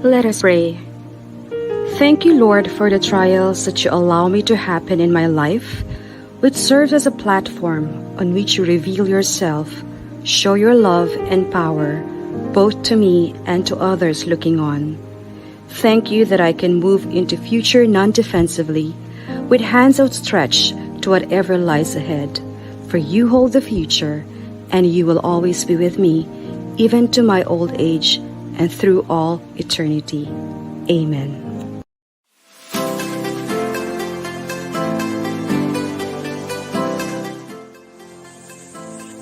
Let us pray. Thank you, Lord, for the trials that you allow me to happen in my life, which serves as a platform on which you reveal yourself, show your love and power, both to me and to others looking on. Thank you that I can move into future non-defensively, with hands outstretched to whatever lies ahead. For you hold the future, and you will always be with me, even to my old age, and through all eternity. Amen.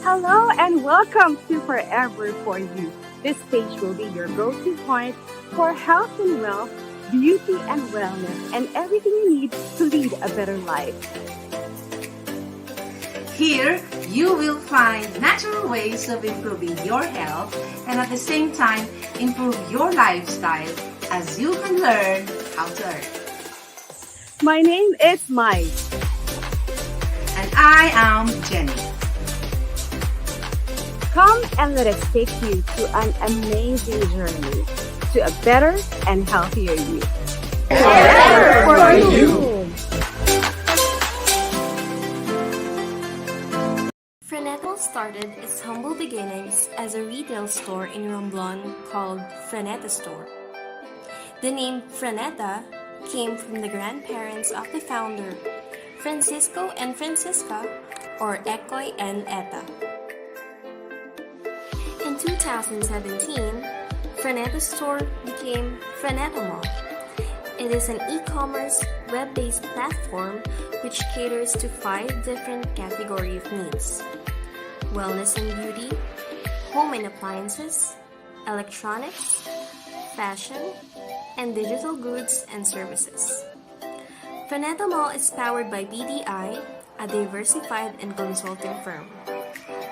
Hello and welcome to Forever For You. This page will be your go-to point for health and wealth, beauty and wellness, and everything you need to lead a better life. Here, you will find natural ways of improving your health and at the same time improve your lifestyle as you can learn how to earn. My name is Mai. And I am Jenny. Come and let us take you to an amazing journey to a better and healthier you. Forever for you. Freneta started its humble beginnings as a retail store in Romblon called Freneta Store. The name Freneta came from the grandparents of the founder, Francisco and Francisca, or Ekoy and Eta. In 2017, Freneta Store became Freneta Mall. It is an e-commerce, web-based platform which caters to 5 different categories of needs: wellness and beauty, home and appliances, electronics, fashion, and digital goods and services. Freneta Mall is powered by BDI, a diversified and consulting firm.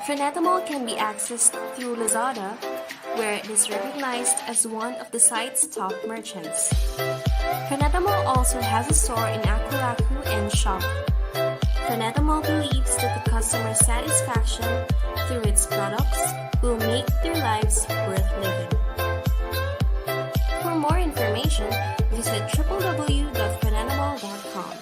Freneta Mall can be accessed through Lazada, where it is recognized as one of the site's top merchants. Freneta Mall also has a store in Aku-Aku and Shop. Freneta Mall believes that the customer satisfaction through its products will make their lives worth living. For more information, visit www.frenetamall.com.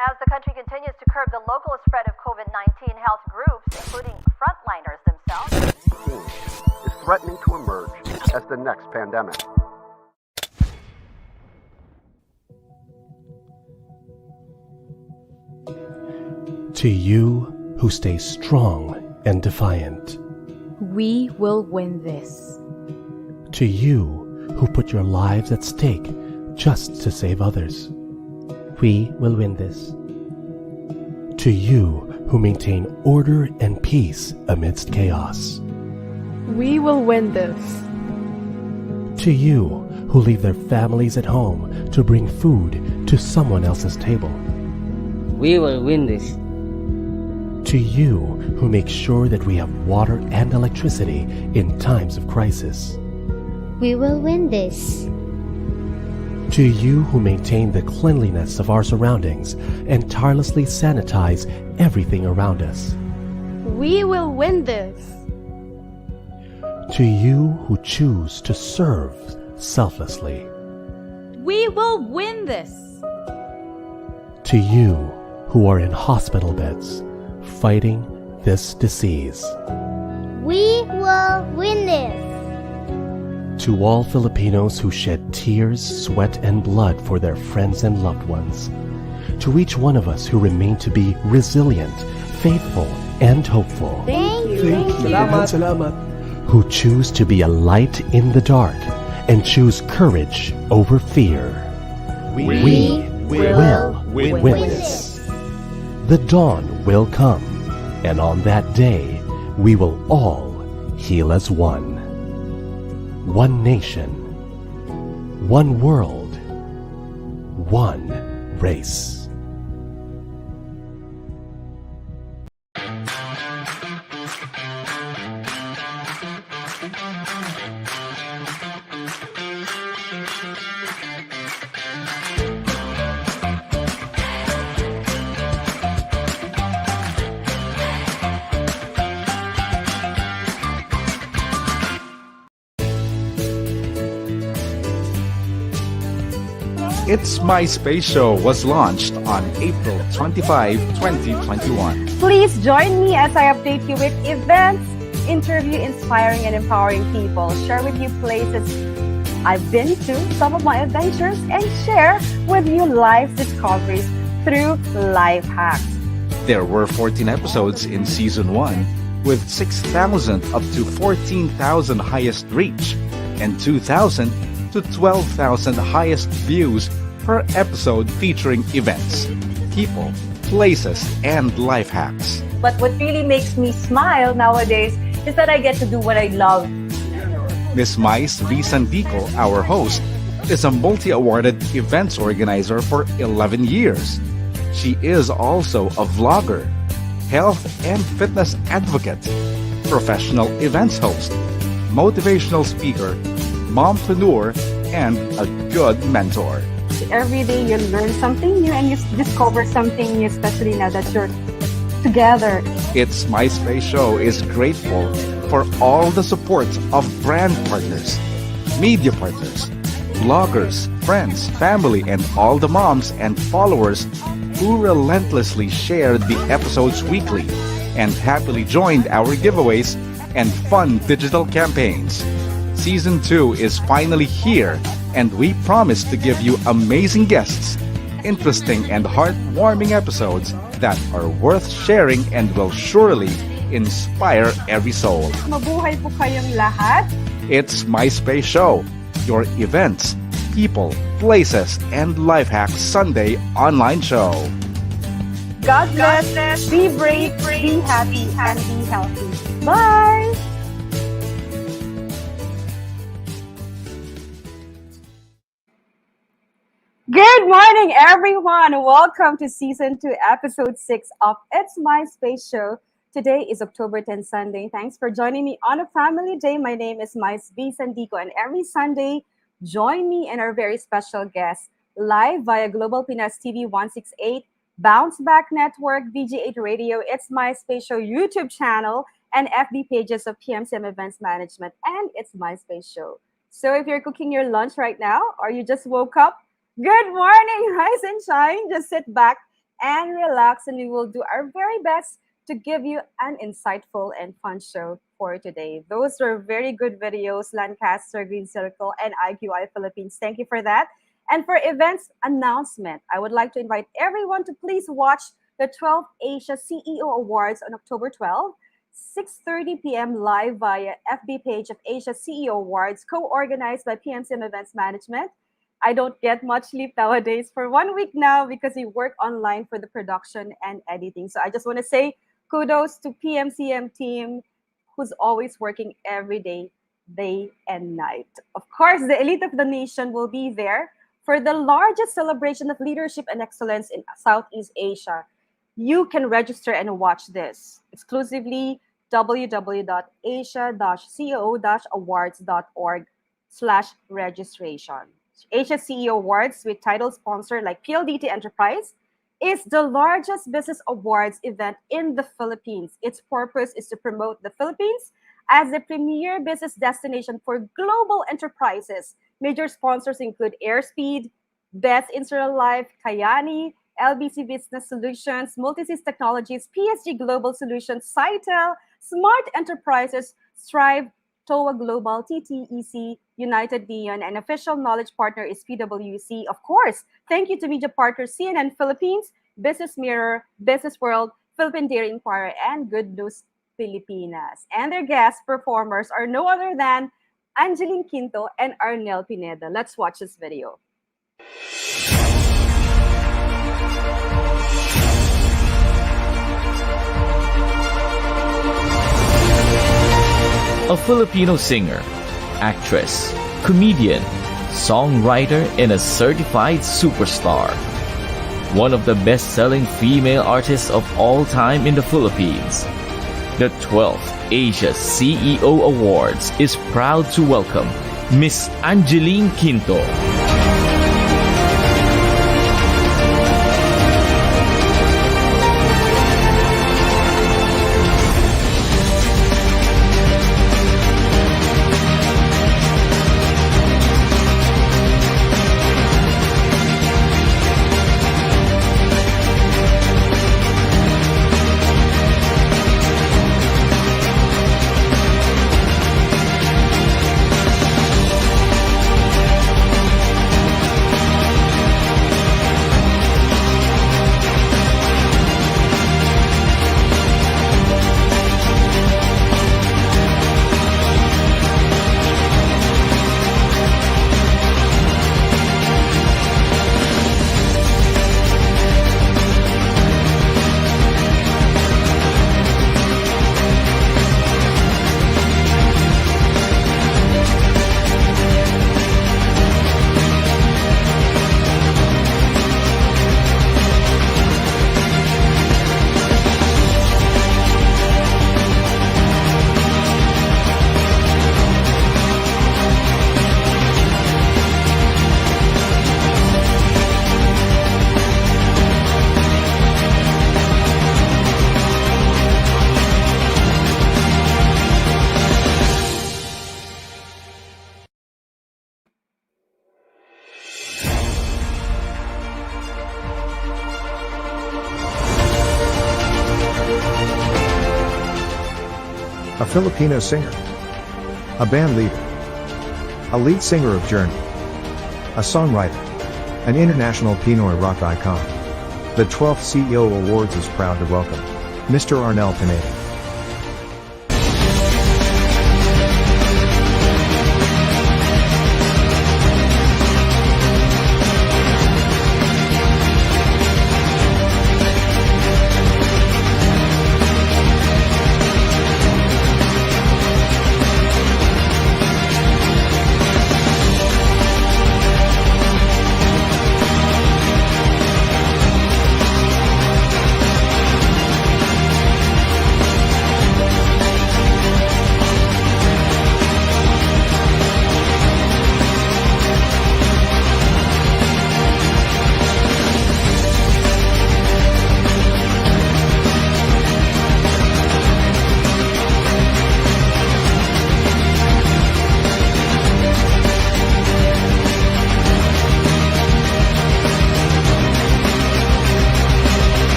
As the country continues to curb the local spread of COVID-19, health groups, including frontliners themselves, is threatening to emerge as the next pandemic. To you who stay strong and defiant, We will win this. To you who put your lives at stake just to save others. We will win this. To you who maintain order and peace amidst chaos. We will win this. To you who leave their families at home to bring food to someone else's table. We will win this. To you who make sure that we have water and electricity in times of crisis. We will win this. To you who maintain the cleanliness of our surroundings and tirelessly sanitize everything around us. We will win this. To you who choose to serve selflessly. We will win this. To you who are in hospital beds fighting this disease. We will win this. To all Filipinos who shed tears, sweat, and blood for their friends and loved ones. To each one of us who remain to be resilient, faithful, and hopeful. Thank you. Salamat. Who choose to be a light in the dark and choose courage over fear. We will win this. The dawn will come, and on that day, we will all heal as one. One nation, one world, one race. It's MysSpace Show was launched on April 25, 2021. Please join me as I update you with events, interview inspiring and empowering people, share with you places I've been to, some of my adventures, and share with you life discoveries through life hacks. There were 14 episodes in Season 1 with 6,000 up to 14,000 highest reach and 2,000 to 12,000 highest views per episode featuring events, people, places, and life hacks. But what really makes me smile nowadays is that I get to do what I love. Miss Mice V. Sandico, our host, is a multi-awarded events organizer for 11 years. She is also a vlogger, health and fitness advocate, professional events host, motivational speaker, mompreneur, and a good mentor. Every day you learn something new and you discover something new, especially now that you're together. It's MysSpace Show is grateful for all the support of brand partners, media partners, bloggers, friends, family, and all the moms and followers who relentlessly shared the episodes weekly and happily joined our giveaways and fun digital campaigns. Season 2 is finally here, and we promise to give you amazing guests, interesting and heartwarming episodes that are worth sharing and will surely inspire every soul. Mabuhay po kayong lahat. It's MysSpace Show, your events, people, places, and life hacks Sunday online show. God bless, be brave, be happy, and be healthy. Bye! Good morning, everyone. Welcome to Season 2, Episode 6 of It's MysSpace Show. Today is October 10, Sunday. Thanks for joining me on a family day. My name is Mice V. Sandico, and every Sunday, join me and our very special guest live via Global Pinas TV 168, Bounce Back Network, VG8 Radio, It's MysSpace Show YouTube channel, and FB pages of PMCM Events Management, and It's MysSpace Show. So if you're cooking your lunch right now, or you just woke up, good morning, rise and shine. Just sit back and relax, and we will do our very best to give you an insightful and fun show for today. Those were very good videos, Lancaster, Green Circle, and IQI Philippines. Thank you for that. And for events announcement, I would like to invite everyone to please watch the 12th Asia CEO Awards on October 12. 6:30 p.m. live via FB page of Asia CEO Awards, co-organized by PMCM Events Management. I don't get much sleep nowadays for 1 week now because we work online for the production and editing. So I just want to say kudos to PMCM team who's always working every day and night. Of course, the elite of the nation will be there for the largest celebration of leadership and excellence in Southeast Asia. You can register and watch this exclusively www.asia-ceo-awards.org/registration. Asia CEO Awards, with title sponsor like PLDT Enterprise, is the largest business awards event in the Philippines. Its purpose is to promote the Philippines as the premier business destination for global enterprises. Major sponsors include Airspeed, Best Insural Life, Kayani, LBC Business Solutions, Multisys Technologies, PSG Global Solutions, Cytel, Smart Enterprises, Strive, TOA Global, TTEC, United Neon, and official knowledge partner is PwC. Of course, thank you to media partners CNN Philippines, Business Mirror, Business World, Philippine Dairy Inquirer, and Good News Filipinas. And their guest performers are no other than Angeline Quinto and Arnel Pineda. Let's watch this video. A Filipino singer, actress, comedian, songwriter, and a certified superstar. One of the best-selling female artists of all time in the Philippines. The 12th Asia CEO Awards is proud to welcome Miss Angeline Quinto. A Filipino singer, a band leader, a lead singer of Journey, a songwriter, an international Pinoy rock icon. The 12th CEO Awards is proud to welcome Mr. Arnel Pineda.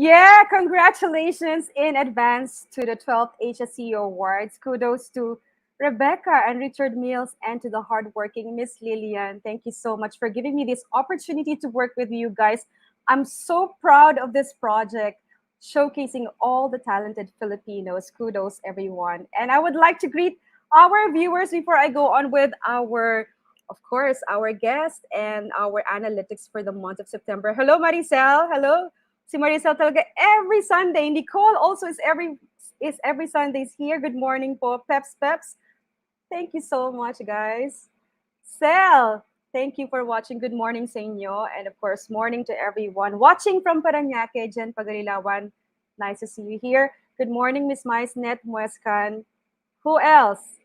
Yeah, congratulations in advance to the 12th Asia CEO Awards. Kudos to Rebecca and Richard Mills and to the hardworking Miss Lillian. Thank you so much for giving me this opportunity to work with you guys. I'm so proud of this project, showcasing all the talented Filipinos. Kudos, everyone. And I would like to greet our viewers before I go on with of course, our guest and our analytics for the month of September. Hello, Maricel. Hello. Si Maricel talaga every Sunday. Nicole also is every Sundays here. Good morning po, Peps. Thank you so much, guys. Sel, thank you for watching. Good morning sa inyo. And of course, morning to everyone watching from Parañaque, Jen Pagarilawan. Nice to see you here. Good morning, Miss Maisnet Muescan. Who else?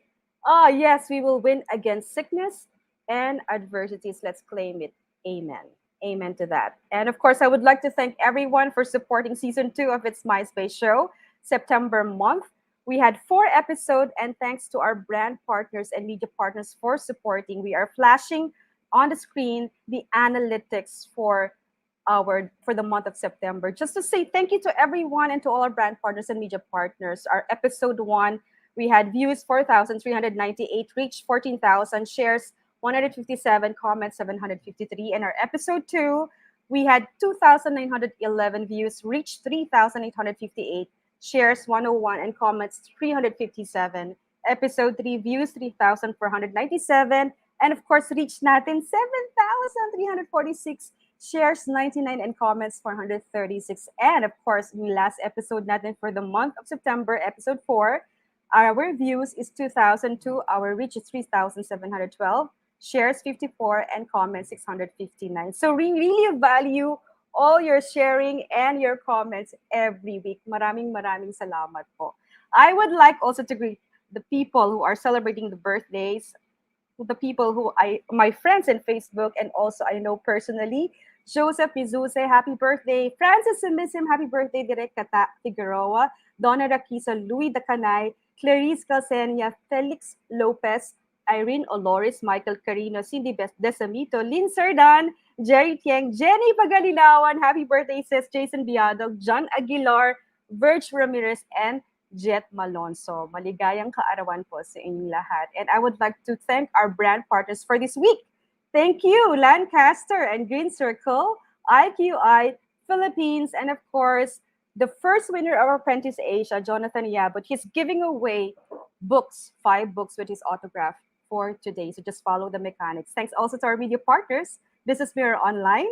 Ah, yes, we will win against sickness and adversities. Let's claim it. Amen. Amen to that. And of course, I would like to thank everyone for supporting season 2 of its MysPace show, September month. We had 4 episodes, and thanks to our brand partners and media partners for supporting. We are flashing on the screen the analytics for the month of September. Just to say thank you to everyone and to all our brand partners and media partners. Our episode 1, we had views 4,398, reached 14,000, shares 157, comments 753. And our episode 2, we had 2,911 views, reached 3,858, shares 101, and comments 357. Episode 3, views 3,497. And of course, reached natin 7,346, shares 99, and comments 436. And of course, the last episode natin for the month of September, episode 4, our views is 2,002, our reach is 3,712. Shares 54 and comments 659. So we really value all your sharing and your comments every week. Maraming salamat po. I would like also to greet the people who are celebrating the birthdays, the people my friends in Facebook, and also I know personally. Joseph Mizuse, happy birthday. Francis Simisim, happy birthday. Direk Kata Figueroa, Donna Rakisa, Louis Dacanay, Clarice Calcenia, Felix Lopez, Irene Oloris, Michael Carino, Cindy Desamito, Lynn Sardan, Jerry Tieng, Jenny Pagalilawan, happy birthday sis, Jason Biadog, John Aguilar, Virg Ramirez, and Jet Malonzo. Maligayang kaarawan po sa inyong lahat. And I would like to thank our brand partners for this week. Thank you, Lancaster and Green Circle, IQI Philippines, and of course, the first winner of Apprentice Asia, Jonathan Yabut. He's giving away books, 5 books with his autograph for today. So just follow the mechanics. Thanks also to our media partners, Business Mirror Online,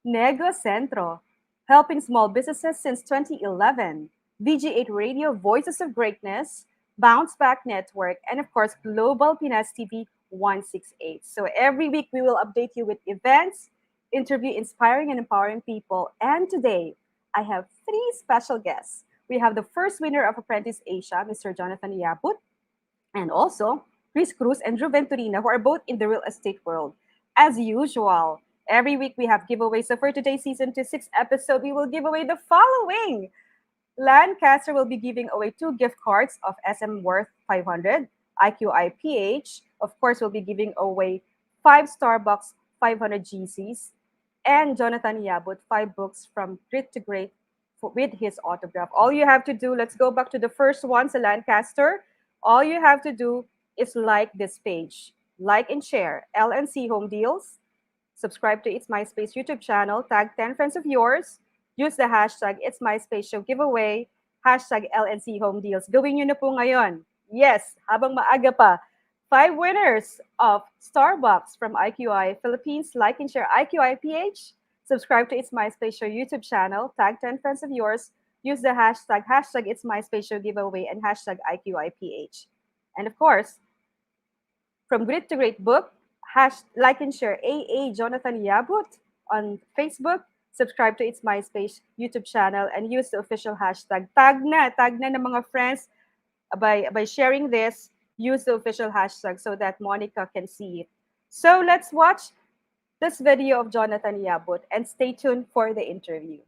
Nego Centro, helping small businesses since 2011, VG8 Radio, Voices of Greatness, Bounce Back Network, and of course, Global Pinas TV 168. So every week we will update you with events, interview inspiring and empowering people. And today, I have 3 special guests. We have the first winner of Apprentice Asia, Mr. Jonathan Yabut, and also Kris Cruz and Venturina, who are both in the real estate world. As usual, every week we have giveaways. So for today's season 2 6 episode, we will give away the following. Lancaster will be giving away 2 gift cards of SM worth 500. IQI PH, of course, will be giving away 5 Starbucks 500 GCs. And Jonathan Yabut, 5 books from Grit to Great with his autograph. All you have to do, let's go back to the first one, sa Lancaster. All you have to do is like this page. Like and share LNC Home Deals. Subscribe to It's MysPace YouTube channel. Tag 10 friends of yours. Use the hashtag It's MysPace Show giveaway. Hashtag LNC Home Deals. Gawin nyo na po ngayon. Yes, habang maaga pa. 5 winners of Starbucks from IQI Philippines. Like and share IQI PH. Subscribe to It's MysPace Show YouTube channel. Tag 10 friends of yours. Use the hashtag It's MysPace Show giveaway and hashtag IQI PH. And of course, from Grit to Great Book, like and share AA Jonathan Yabut on Facebook. Subscribe to It's MysPace YouTube channel and use the official hashtag. Tag na ng mga friends by sharing this. Use the official hashtag so that Monica can see it. So let's watch this video of Jonathan Yabut and stay tuned for the interview.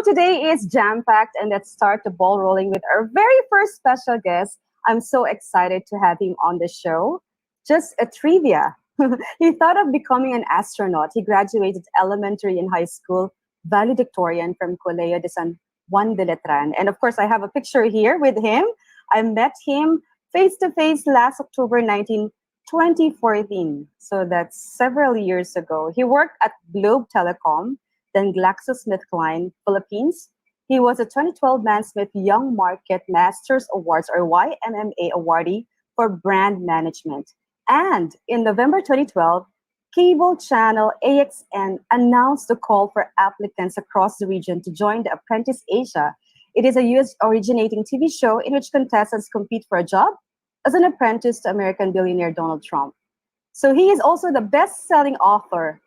today is jam-packed, and let's start the ball rolling with our very first special guest. I'm so excited to have him on the show. Just a trivia. He thought of becoming an astronaut. He graduated elementary and high school valedictorian from Colegio de San Juan de Letran. And of course, I have a picture here with him. I met him face-to-face last October 19, 2014. So that's several years ago. He worked at Globe Telecom, then GlaxoSmithKline Philippines. He was a 2012 Mansmith Young Market Masters Awards or YMMA awardee for brand management. And in November 2012, cable channel AXN announced the call for applicants across the region to join the Apprentice Asia. It is a US originating TV show in which contestants compete for a job as an apprentice to American billionaire Donald Trump. So he is also the best-selling author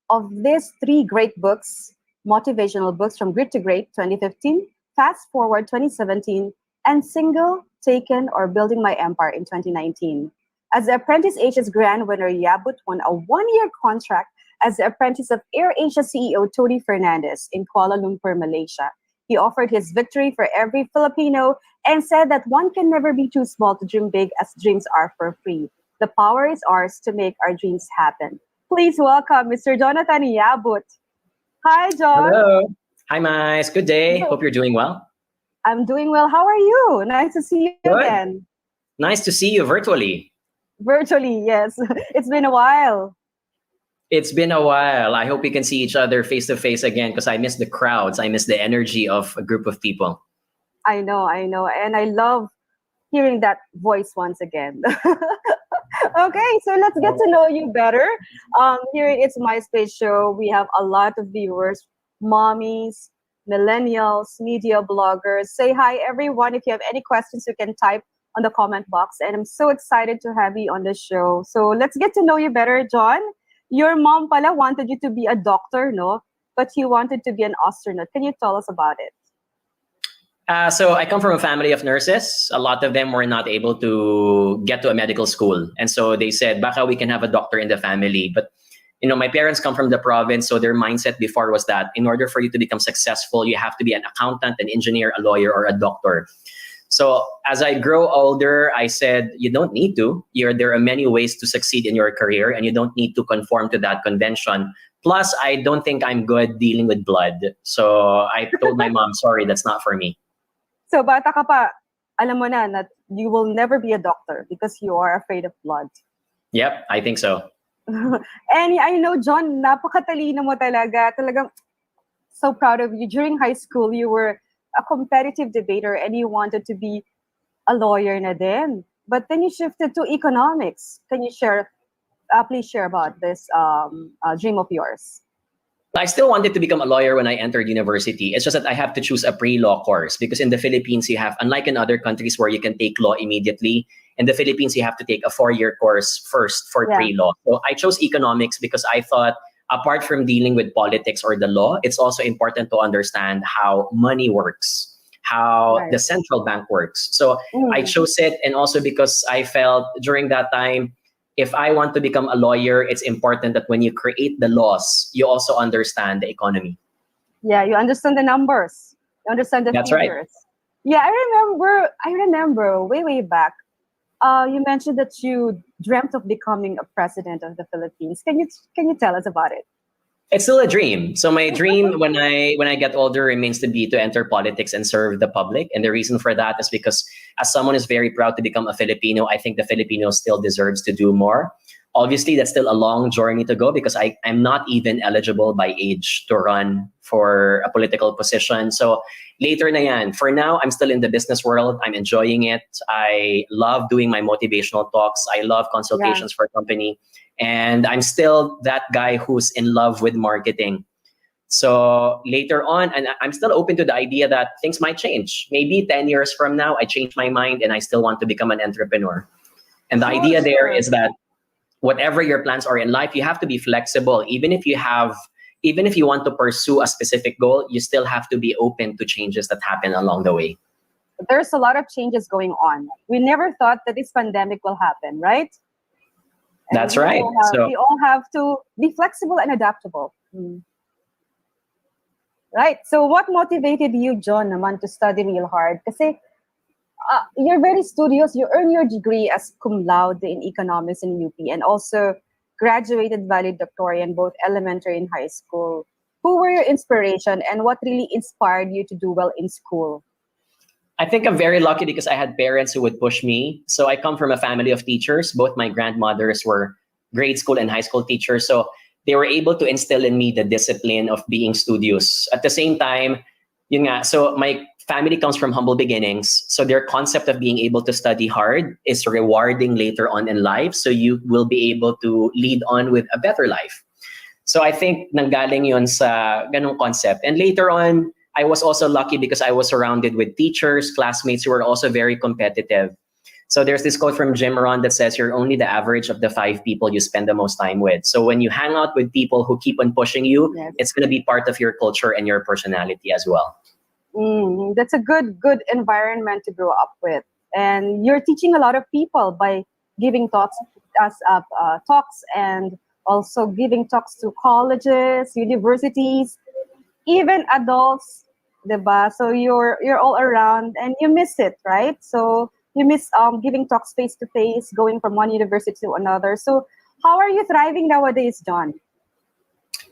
of these 3 great books, motivational books from Grit to Great 2015, Fast Forward 2017, and Single, Taken, or Building My Empire in 2019. As the Apprentice Asia's grand winner, Yabut won a 1-year contract as the apprentice of AirAsia CEO Tony Fernandez in Kuala Lumpur, Malaysia. He offered his victory for every Filipino and said that one can never be too small to dream big as dreams are for free. The power is ours to make our dreams happen. Please welcome Mr. Jonathan Yabut. Hi, John. Hello. Hi, Mice. Good day. Hope you're doing well. I'm doing well. How are you? Nice to see you Good. again. Nice to see you virtually. Virtually, yes. It's been a while. It's been a while. I hope we can see each other face to face again because I miss the crowds. I miss the energy of a group of people. I know. And I love hearing that voice once again. Okay, so let's get to know you better. Here at It's MysSpace Show, we have a lot of viewers, mommies, millennials, media bloggers. Say hi, everyone. If you have any questions, you can type on the comment box. And I'm so excited to have you on the show. So let's get to know you better, John. Your mom pala wanted you to be a doctor, no? But you wanted to be an astronaut. Can you tell us about it? So I come from a family of nurses. A lot of them were not able to get to a medical school. And so they said, baka we can have a doctor in the family. But, my parents come from the province. So their mindset before was that in order for you to become successful, you have to be an accountant, an engineer, a lawyer, or a doctor. So as I grow older, I said, you don't need to. There are many ways to succeed in your career, and you don't need to conform to that convention. Plus, I don't think I'm good dealing with blood. So I told my mom, sorry, that's not for me. So bata ka pa, alam mo na that you will never be a doctor because you are afraid of blood. Yep, I think so. And I know, John, napakatalino mo talaga. Talagang so proud of you. During high school, you were a competitive debater and you wanted to be a lawyer na din. But then you shifted to economics. Can you please share about this dream of yours? I still wanted to become a lawyer when I entered university. It's just that I have to choose a pre-law course because in the Philippines, you have, unlike in other countries where you can take law immediately, in the Philippines, you have to take a 4-year course first for pre-law. So I chose economics because I thought, apart from dealing with politics or the law, it's also important to understand how money works, how the central bank works. So I chose it, and also because I felt during that time, if I want to become a lawyer, it's important that when you create the laws, you also understand the economy. Yeah, you understand the numbers. You understand the That's figures. right. Yeah, I remember way back. You mentioned that you dreamt of becoming a president of the Philippines. Can you tell us about it? It's still a dream. So my dream when I get older remains to enter politics and serve the public. And the reason for that is because as someone who's very proud to become a Filipino, I think the Filipino still deserves to do more. Obviously, that's still a long journey to go because I'm not even eligible by age to run for a political position. So later na yan. For now, I'm still in the business world. I'm enjoying it. I love doing my motivational talks. I love consultations for a company. And I'm still that guy who's in love with marketing. So later on, and I'm still open to the idea that things might change. Maybe 10 years from now, I change my mind and I still want to become an entrepreneur. And the idea there is that whatever your plans are in life, you have to be flexible. Even if you want to pursue a specific goal, you still have to be open to changes that happen along the way. There's a lot of changes going on. We never thought that this pandemic will happen, right? That's right. We all have to be flexible and adaptable. Right. So what motivated you, John, naman to study real hard? Kasi you're very studious. You earn your degree as cum laude in economics in UP and also graduated valedictorian both elementary and high school. Who were your inspiration and what really inspired you to do well in school? I think I'm very lucky because I had parents who would push me. So I come from a family of teachers. Both my grandmothers were grade school and high school teachers. So they were able to instill in me the discipline of being studious. At the same time, yun nga, so my family comes from humble beginnings. So their concept of being able to study hard is rewarding later on in life. So you will be able to lead on with a better life. So I think nanggaling yun sa ganong concept. And later on, I was also lucky because I was surrounded with teachers, classmates who were also very competitive. So there's this quote from Jim Rohn that says, you're only the average of the 5 people you spend the most time with. So when you hang out with people who keep on pushing you, yes, it's going to be part of your culture and your personality as well. That's a good environment to grow up with. And you're teaching a lot of people by giving talks and also giving talks to colleges, universities, even adults, diba? So you're all around and you miss it, right? So you miss giving talks face to face, going from one university to another. So how are you thriving nowadays, John?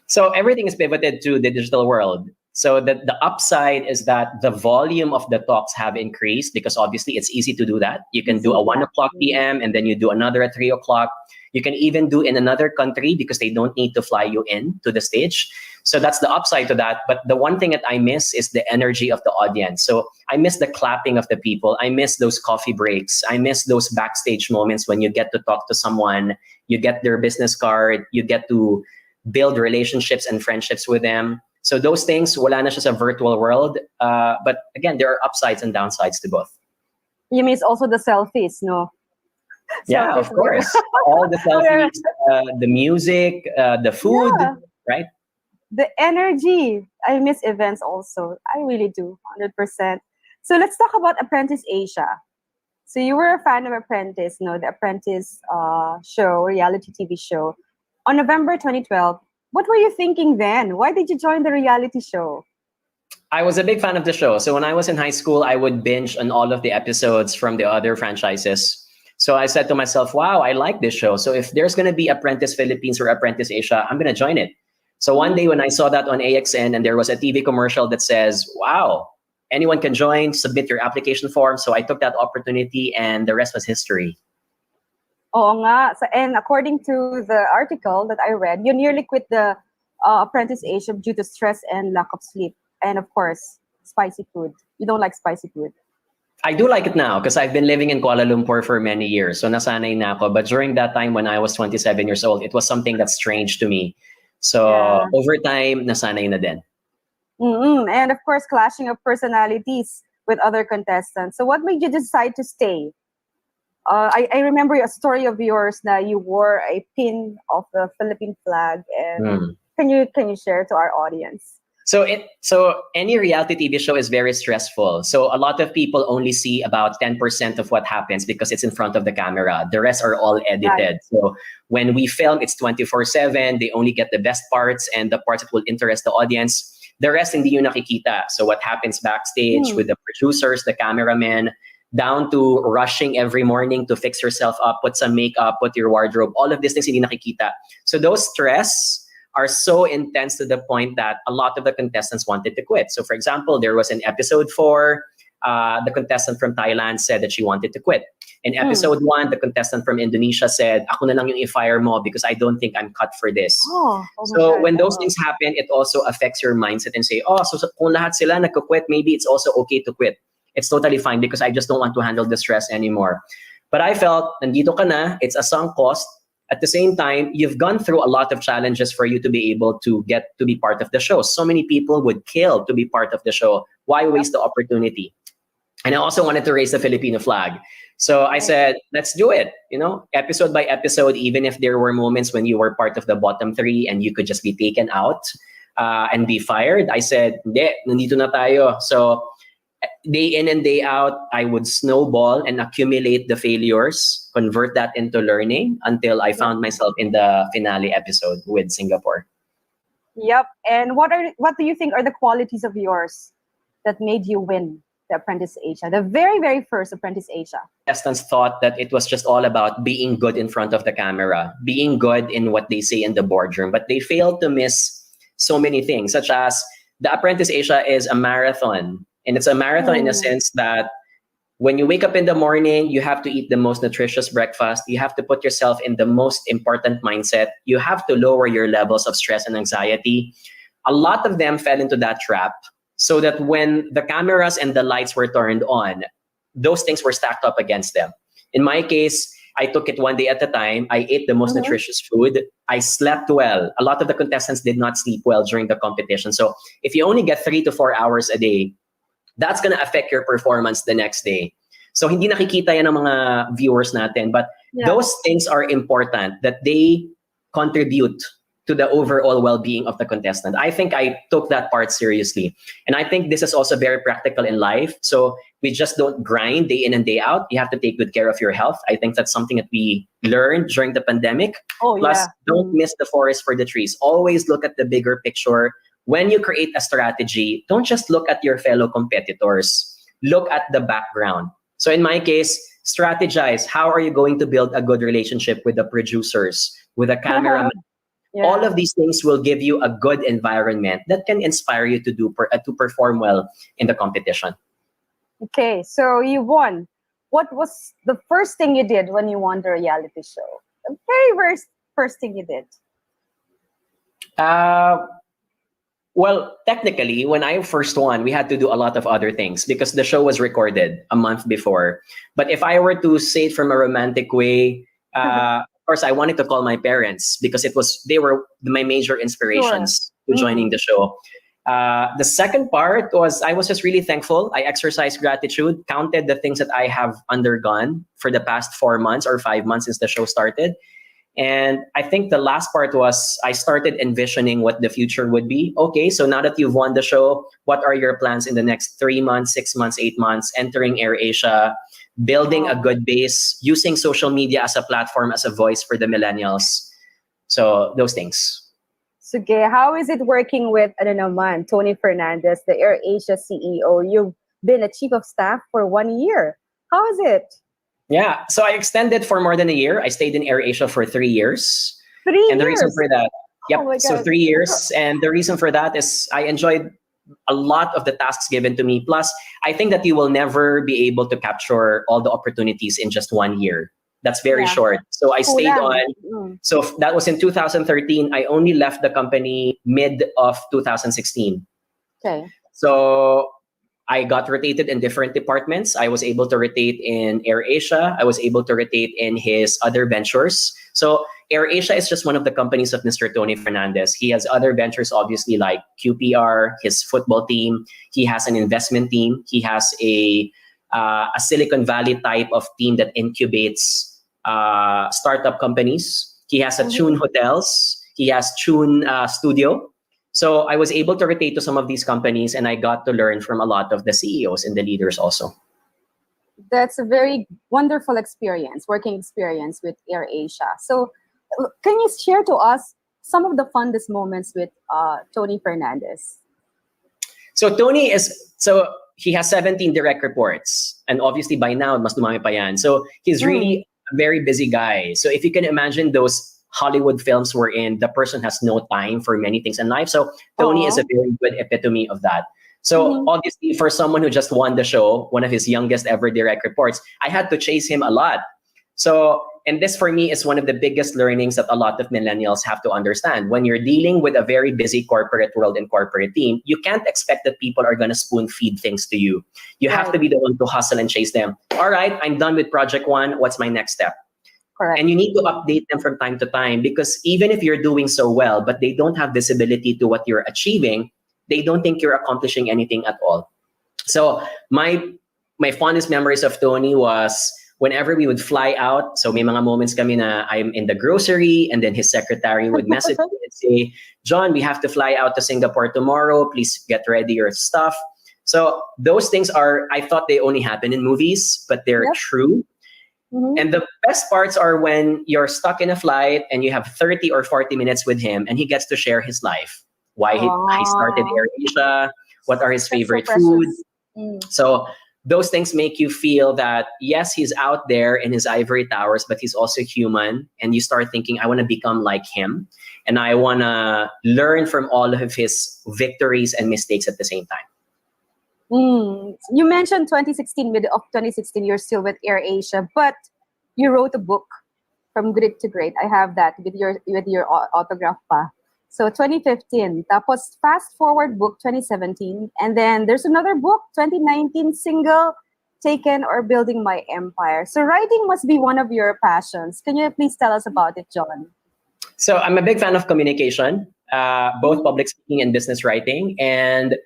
So everything is pivoted to the digital world. So the upside is that the volume of the talks have increased because obviously it's easy to do that. You can do a 1 o'clock PM and then you do another at 3 o'clock. You can even do in another country because they don't need to fly you in to the stage. So that's the upside to that. But the one thing that I miss is the energy of the audience. So I miss the clapping of the people. I miss those coffee breaks. I miss those backstage moments when you get to talk to someone, you get their business card, you get to build relationships and friendships with them. So those things, wala na siya sa virtual world. But again, there are upsides and downsides to both. You miss also the selfies, no? Yeah, of course. All the selfies, the music, the food, right? The energy. I miss events also. I really do, 100%. So let's talk about Apprentice Asia. So you were a fan of Apprentice, the Apprentice show, reality TV show. On November 2012, what were you thinking then? Why did you join the reality show? I was a big fan of the show. So when I was in high school, I would binge on all of the episodes from the other franchises. So I said to myself, wow, I like this show. So if there's going to be Apprentice Philippines or Apprentice Asia, I'm going to join it. So one day when I saw that on AXN and there was a TV commercial that says, wow, anyone can join, submit your application form. So I took that opportunity and the rest was history. Oo nga. So, and according to the article that I read, you nearly quit the Apprentice Asia due to stress and lack of sleep. And of course, spicy food. You don't like spicy food. I do like it now because I've been living in Kuala Lumpur for many years. So nasanay na ako. But during that time when I was 27 years old, it was something that's strange to me. So over time, nasanay na din. And of course, clashing of personalities with other contestants. So what made you decide to stay? I remember a story of yours that you wore a pin of the Philippine flag. And can you share to our audience? So any reality TV show is very stressful. So a lot of people only see about 10% of what happens because it's in front of the camera. The rest are all edited. Right. So when we film, it's 24/7. They only get the best parts and the parts that will interest the audience. The rest hindi yun nakikita. So what happens backstage with the producers, the cameramen, down to rushing every morning to fix yourself up, put some makeup, put your wardrobe, all of these things hindi nakikita. So those stress are so intense to the point that a lot of the contestants wanted to quit. So for example, there was an episode 4, the contestant from Thailand said that she wanted to quit. In episode 1, the contestant from Indonesia said, ako na lang yung i-fire mo because I don't think I'm cut for this. So when those things happen, it also affects your mindset and say, so kung lahat sila nagko-quit, maybe it's also okay to quit. It's totally fine because I just don't want to handle the stress anymore. But I felt, nandito ka na, it's a sunk cost. At the same time, you've gone through a lot of challenges for you to be able to get to be part of the show. So many people would kill to be part of the show. Why waste the opportunity? And I also wanted to raise the Filipino flag. So I said, let's do it, episode by episode, even if there were moments when you were part of the bottom 3 and you could just be taken out and be fired. I said, hindi, nandito na tayo. So day in and day out, I would snowball and accumulate the failures, convert that into learning until I found myself in the finale episode with Singapore. Yep. And what do you think are the qualities of yours that made you win the Apprentice Asia, the very, very first Apprentice Asia? Contestants thought that it was just all about being good in front of the camera, being good in what they say in the boardroom, but they failed to miss so many things, such as the Apprentice Asia is a marathon. And it's a marathon in a sense that when you wake up in the morning, you have to eat the most nutritious breakfast. You have to put yourself in the most important mindset. You have to lower your levels of stress and anxiety. A lot of them fell into that trap, so that when the cameras and the lights were turned on, those things were stacked up against them. In my case, I took it one day at a time. I ate the most nutritious food. I slept well. A lot of the contestants did not sleep well during the competition. So if you only get 3 to 4 hours a day, that's going to affect your performance the next day. So hindi nakikita yan ng mga viewers natin. But those things are important, that they contribute to the overall well-being of the contestant. I think I took that part seriously. And I think this is also very practical in life. So we just don't grind day in and day out. You have to take good care of your health. I think that's something that we learned during the pandemic. Plus, don't miss the forest for the trees. Always look at the bigger picture. When you create a strategy, don't just look at your fellow competitors. Look at the background. So in my case, strategize. How are you going to build a good relationship with the producers, with the cameraman? All of these things will give you a good environment that can inspire you to perform well in the competition. Okay, so you won. What was the first thing you did when you won the reality show? The very first thing you did? Well, technically, when I first won, we had to do a lot of other things because the show was recorded a month before. But if I were to say it from a romantic way, of course, I wanted to call my parents because they were my major inspirations to joining the show. The second part was I was just really thankful. I exercised gratitude, counted the things that I have undergone for the past 4 months or 5 months since the show started. And I think the last part was I started envisioning what the future would be. Okay, so now that you've won the show, what are your plans in the next 3 months, 6 months, 8 months, entering AirAsia, building a good base, using social media as a platform, as a voice for the millennials. So those things. Sige, how is it working with, Tony Fernandez, the AirAsia CEO? You've been a chief of staff for 1 year. How is it? Yeah, so I extended for more than a year. I stayed in AirAsia for 3 years. 3 years? And the reason for that, so 3 years. And the reason for that is I enjoyed a lot of the tasks given to me. Plus, I think that you will never be able to capture all the opportunities in just 1 year. That's very short. So I stayed on. So that was in 2013. I only left the company mid of 2016. Okay. So I got rotated in different departments. I was able to rotate in AirAsia. I was able to rotate in his other ventures. So AirAsia is just one of the companies of Mr. Tony Fernandez. He has other ventures, obviously, like QPR, his football team. He has an investment team. He has a Silicon Valley type of team that incubates startup companies. He has a Tune Hotels. He has Tune Studio. So I was able to rotate to some of these companies, and I got to learn from a lot of the CEOs and the leaders also. That's a very wonderful experience, working experience with AirAsia. So can you share to us some of the funnest moments with Tony Fernandez? So Tony he has 17 direct reports. And obviously by now, mas dumami pa yan. So he's really a very busy guy. So if you can imagine those Hollywood films wherein the person has no time for many things in life. So Tony is a very good epitome of that. So obviously for someone who just won the show, one of his youngest ever direct reports, I had to chase him a lot. So, and this for me is one of the biggest learnings that a lot of millennials have to understand. When you're dealing with a very busy corporate world and corporate team, you can't expect that people are going to spoon feed things to you. You have to be the one to hustle and chase them. All right, I'm done with project one. What's my next step? Correct. And you need to update them from time to time, because even if you're doing so well, but they don't have visibility to what you're achieving, they don't think you're accomplishing anything at all. So my fondest memories of Tony was whenever we would fly out. So may mga moments kami na I'm in the grocery, and then his secretary would message me and say, John, we have to fly out to Singapore tomorrow. Please get ready your stuff. So those things I thought they only happen in movies, but they're true. And the best parts are when you're stuck in a flight and you have 30 or 40 minutes with him and he gets to share his life. why he started Wow. AirAsia, what are his That's so favorite food. precious. Mm. So those things make you feel that, yes, he's out there in his ivory towers, but he's also human. And you start thinking, I want to become like him. And I want to learn from all of his victories and mistakes at the same time. You mentioned 2016, mid of 2016, you're still with AirAsia, but you wrote a book, From Grit to Great. I have that with your autograph pa. So 2015, tapos fast forward book 2017, and then there's another book 2019, single, Taken or Building My Empire. So writing must be one of your passions. Can you please tell us about it, John? So I'm a big fan of communication, both public speaking and business writing. And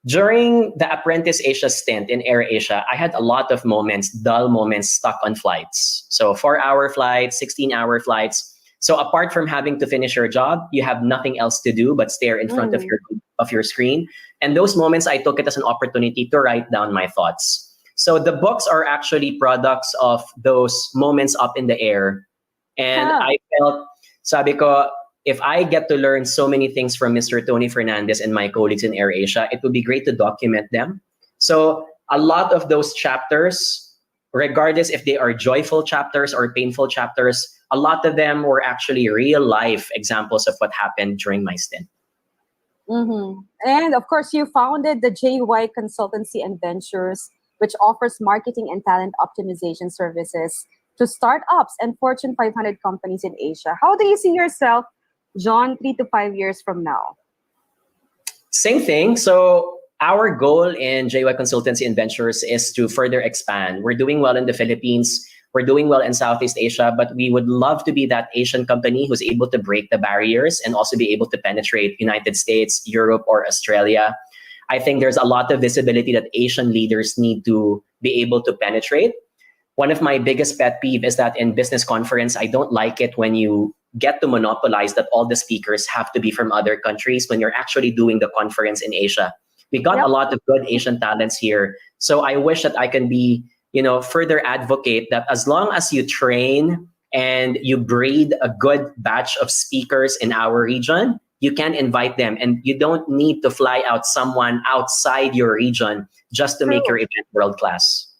during the Apprentice Asia stint in AirAsia, I had a lot of moments, dull moments, stuck on flights. So 4-hour flights, 16-hour flights. So apart from having to finish your job, you have nothing else to do but stare in front of your screen. And those moments, I took it as an opportunity to write down my thoughts. So the books are actually products of those moments up in the air. And I felt, sabi ko, if I get to learn so many things from Mr. Tony Fernandez and my colleagues in AirAsia, it would be great to document them. So a lot of those chapters, regardless if they are joyful chapters or painful chapters, a lot of them were actually real life examples of what happened during my stint. And of course, you founded the JY Consultancy and Ventures, which offers marketing and talent optimization services to startups and Fortune 500 companies in Asia. How do you see yourself, John, 3 to 5 years from now? Same thing. So our goal in JY Consultancy and Ventures is to further expand. We're doing well in the Philippines. We're doing well in Southeast Asia, but we would love to be that Asian company who's able to break the barriers and also be able to penetrate United States, Europe, or Australia. I think there's a lot of visibility that Asian leaders need to be able to penetrate. One of my biggest pet peeve is that in business conference, I don't like it when you get to monopolize that all the speakers have to be from other countries when you're actually doing the conference in Asia. We got a lot of good Asian talents here. So I wish that I can be, further advocate that as long as you train and you breed a good batch of speakers in our region, you can invite them and you don't need to fly out someone outside your region just to make your event world class.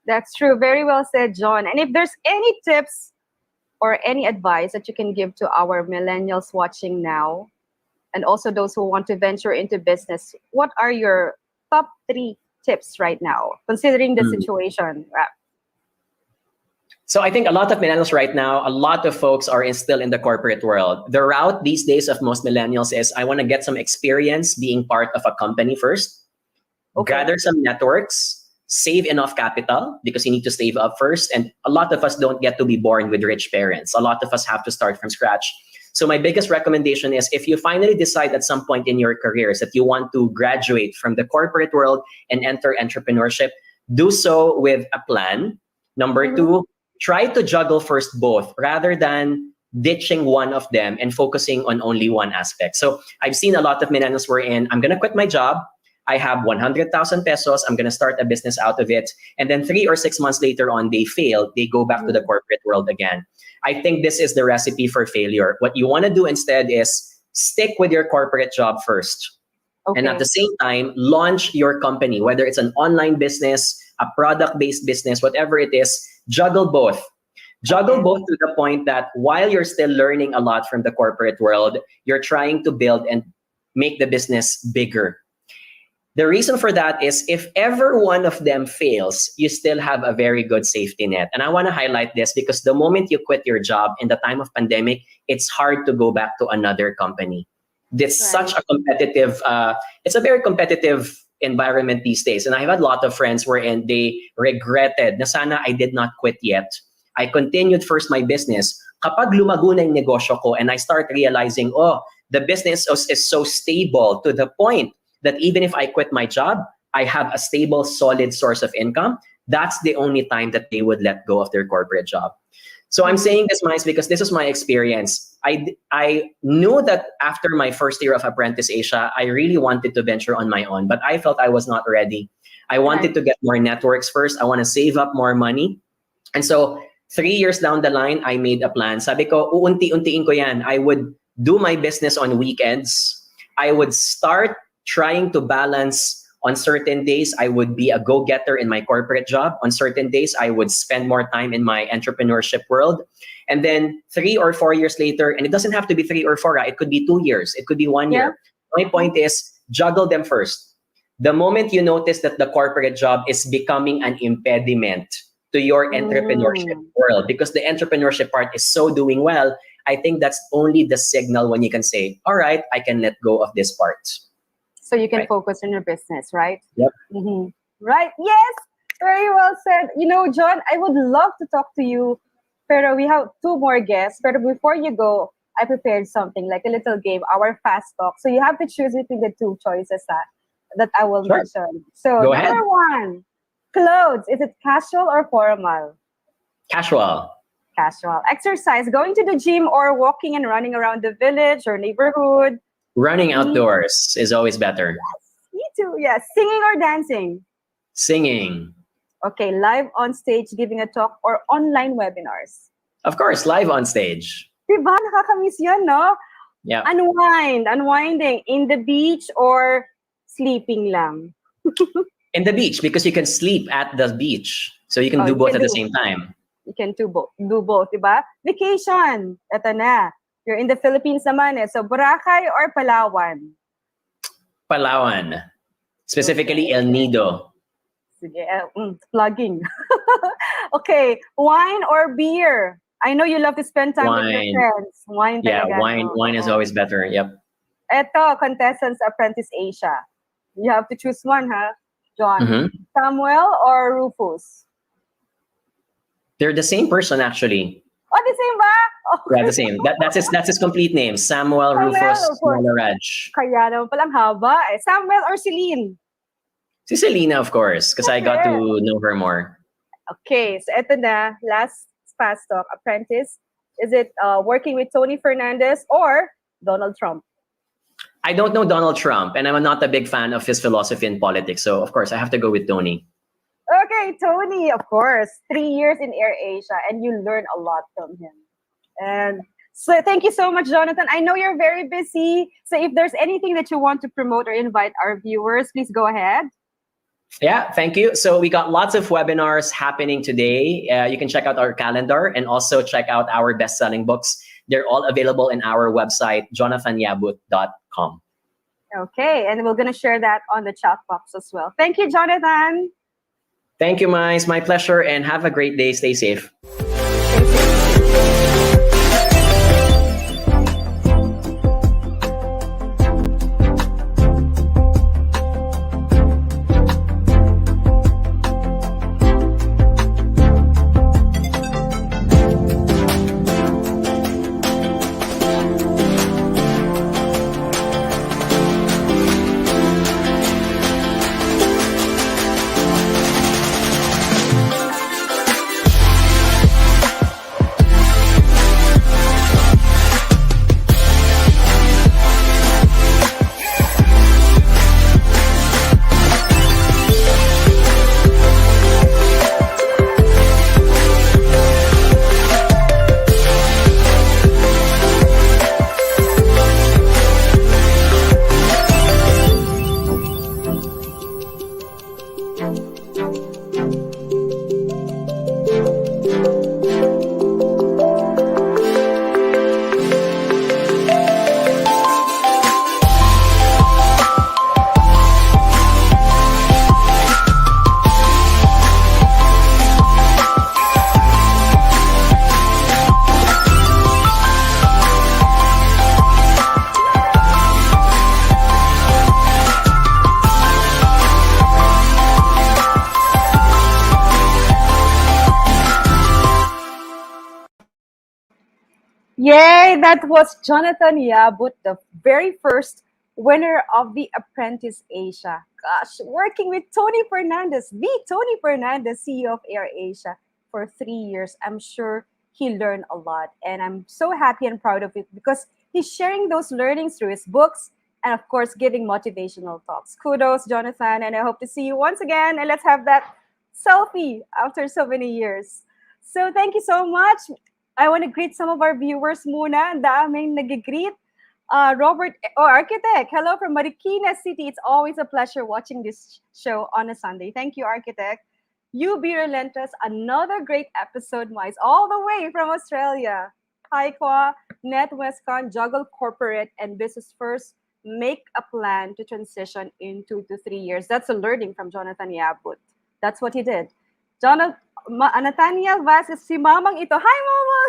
That's true. Very well said, John. And if there's any tips or any advice that you can give to our millennials watching now, and also those who want to venture into business, what are your top 3 tips right now, considering the situation? So I think a lot of millennials right now, a lot of folks are still in the corporate world. The route these days of most millennials is, I want to get some experience being part of a company first, gather some networks, save enough capital because you need to save up first. And a lot of us don't get to be born with rich parents. A lot of us have to start from scratch. So my biggest recommendation is, if you finally decide at some point in your careers that you want to graduate from the corporate world and enter entrepreneurship, do so with a plan. Number 2, try to juggle first both rather than ditching one of them and focusing on only one aspect. So I've seen a lot of millennials wherein I'm going to quit my job. I have 100,000 pesos. I'm going to start a business out of it. And then 3 or 6 months later on, they fail. They go back to the corporate world again. I think this is the recipe for failure. What you want to do instead is stick with your corporate job first. And at the same time, launch your company, whether it's an online business, a product-based business, whatever it is, juggle both. Juggle both to the point that while you're still learning a lot from the corporate world, you're trying to build and make the business bigger. The reason for that is, if ever one of them fails, you still have a very good safety net. And I want to highlight this because the moment you quit your job in the time of pandemic, it's hard to go back to another company. It's such a competitive, it's a very competitive environment these days. And I have a lot of friends wherein they regretted na sana I did not quit yet. I continued first my business. Kapag lumago na yung negosyo ko and I start realizing, the business is so stable to the point that even if I quit my job, I have a stable, solid source of income. That's the only time that they would let go of their corporate job. So I'm saying this, Miles, because this is my experience. I knew that after my first year of Apprentice Asia, I really wanted to venture on my own, but I felt I was not ready. I wanted to get more networks first. I want to save up more money. And so 3 years down the line, I made a plan. Sabi ko, uunti-untiin ko yan. I would do my business on weekends. I would start trying to balance. On certain days, I would be a go-getter in my corporate job. On certain days, I would spend more time in my entrepreneurship world. And then 3 or 4 years later, and it doesn't have to be 3 or 4, it could be 2 years, it could be 1 year. My point is, juggle them first. The moment you notice that the corporate job is becoming an impediment to your entrepreneurship world, because the entrepreneurship part is so doing well, I think that's only the signal when you can say, all right, I can let go of this part. So you can focus on your business, right? Yep. Right. Yes. Very well said. You know, John, I would love to talk to you, pero we have 2 more guests. But before you go, I prepared something like a little game, our fast talk. So you have to choose between the 2 choices that I will mention. So Go number ahead. 1, clothes. Is it casual or formal? Casual. Casual. Exercise. Going to the gym or walking and running around the village or neighborhood? Running outdoors is always better. Yes, me too. Yes. Singing or dancing? Singing. Okay, live on stage, giving a talk, or online webinars? Of course, live on stage. Diba? Nakakamiss yun, no? Yeah. Unwinding in the beach or sleeping lang? In the beach, because you can sleep at the beach. So you can do both at the same time. You can do both, diba? Vacation. Ito na. You're in the Philippines naman eh. So, Boracay or Palawan? Palawan. Specifically, El Nido. Sige, plugging. Okay, wine or beer? I know you love to spend time with your friends. Wine talaga. Wine is always better. Yep. Eto, contestants Apprentice Asia. You have to choose one, John? Samuel or Rufus? They're the same person, actually. Oh, the same ba? Oh. Yeah, the same. That's his complete name. Samuel Rufus Malaraj. Kaya naman palang haba eh. Samuel or Celine? Si Selena, of course, because I got to know her more. Okay, so eto na. Last fast talk. Apprentice. Is it working with Tony Fernandez or Donald Trump? I don't know Donald Trump, and I'm not a big fan of his philosophy in politics. So, of course, I have to go with Tony. Okay, Tony, of course. 3 years in AirAsia, and you learn a lot from him. And so thank you so much, Jonathan. I know you're very busy. So if there's anything that you want to promote or invite our viewers, please go ahead. Yeah, thank you. So we got lots of webinars happening today. You can check out our calendar and also check out our best-selling books. They're all available in our website, jonathanyabut.com. Okay, and we're going to share that on the chat box as well. Thank you, Jonathan. Thank you, Mice. My pleasure, and have a great day. Stay safe. Yay, that was Jonathan Yabut, the very first winner of the Apprentice Asia. Gosh, working with Tony Fernandez, the Tony Fernandez, CEO of AirAsia, for 3 years. I'm sure he learned a lot, and I'm so happy and proud of it because he's sharing those learnings through his books and, of course, giving motivational talks. Kudos, Jonathan, and I hope to see you once again, and let's have that selfie after so many years. So thank you so much. I want to greet some of our viewers muna. Ang daming nag-greet. Robert, Architect, hello from Marikina City. It's always a pleasure watching this show on a Sunday. Thank you, Architect. You Be Relentless, another great episode, Mice, all the way from Australia. Hi, Kwa, Net Westcon, juggle corporate and business first, make a plan to transition in 2 to 3 years. That's a learning from Jonathan Yabut. That's what he did. Nathaniel Vasquez, si mamang ito. Hi, mama!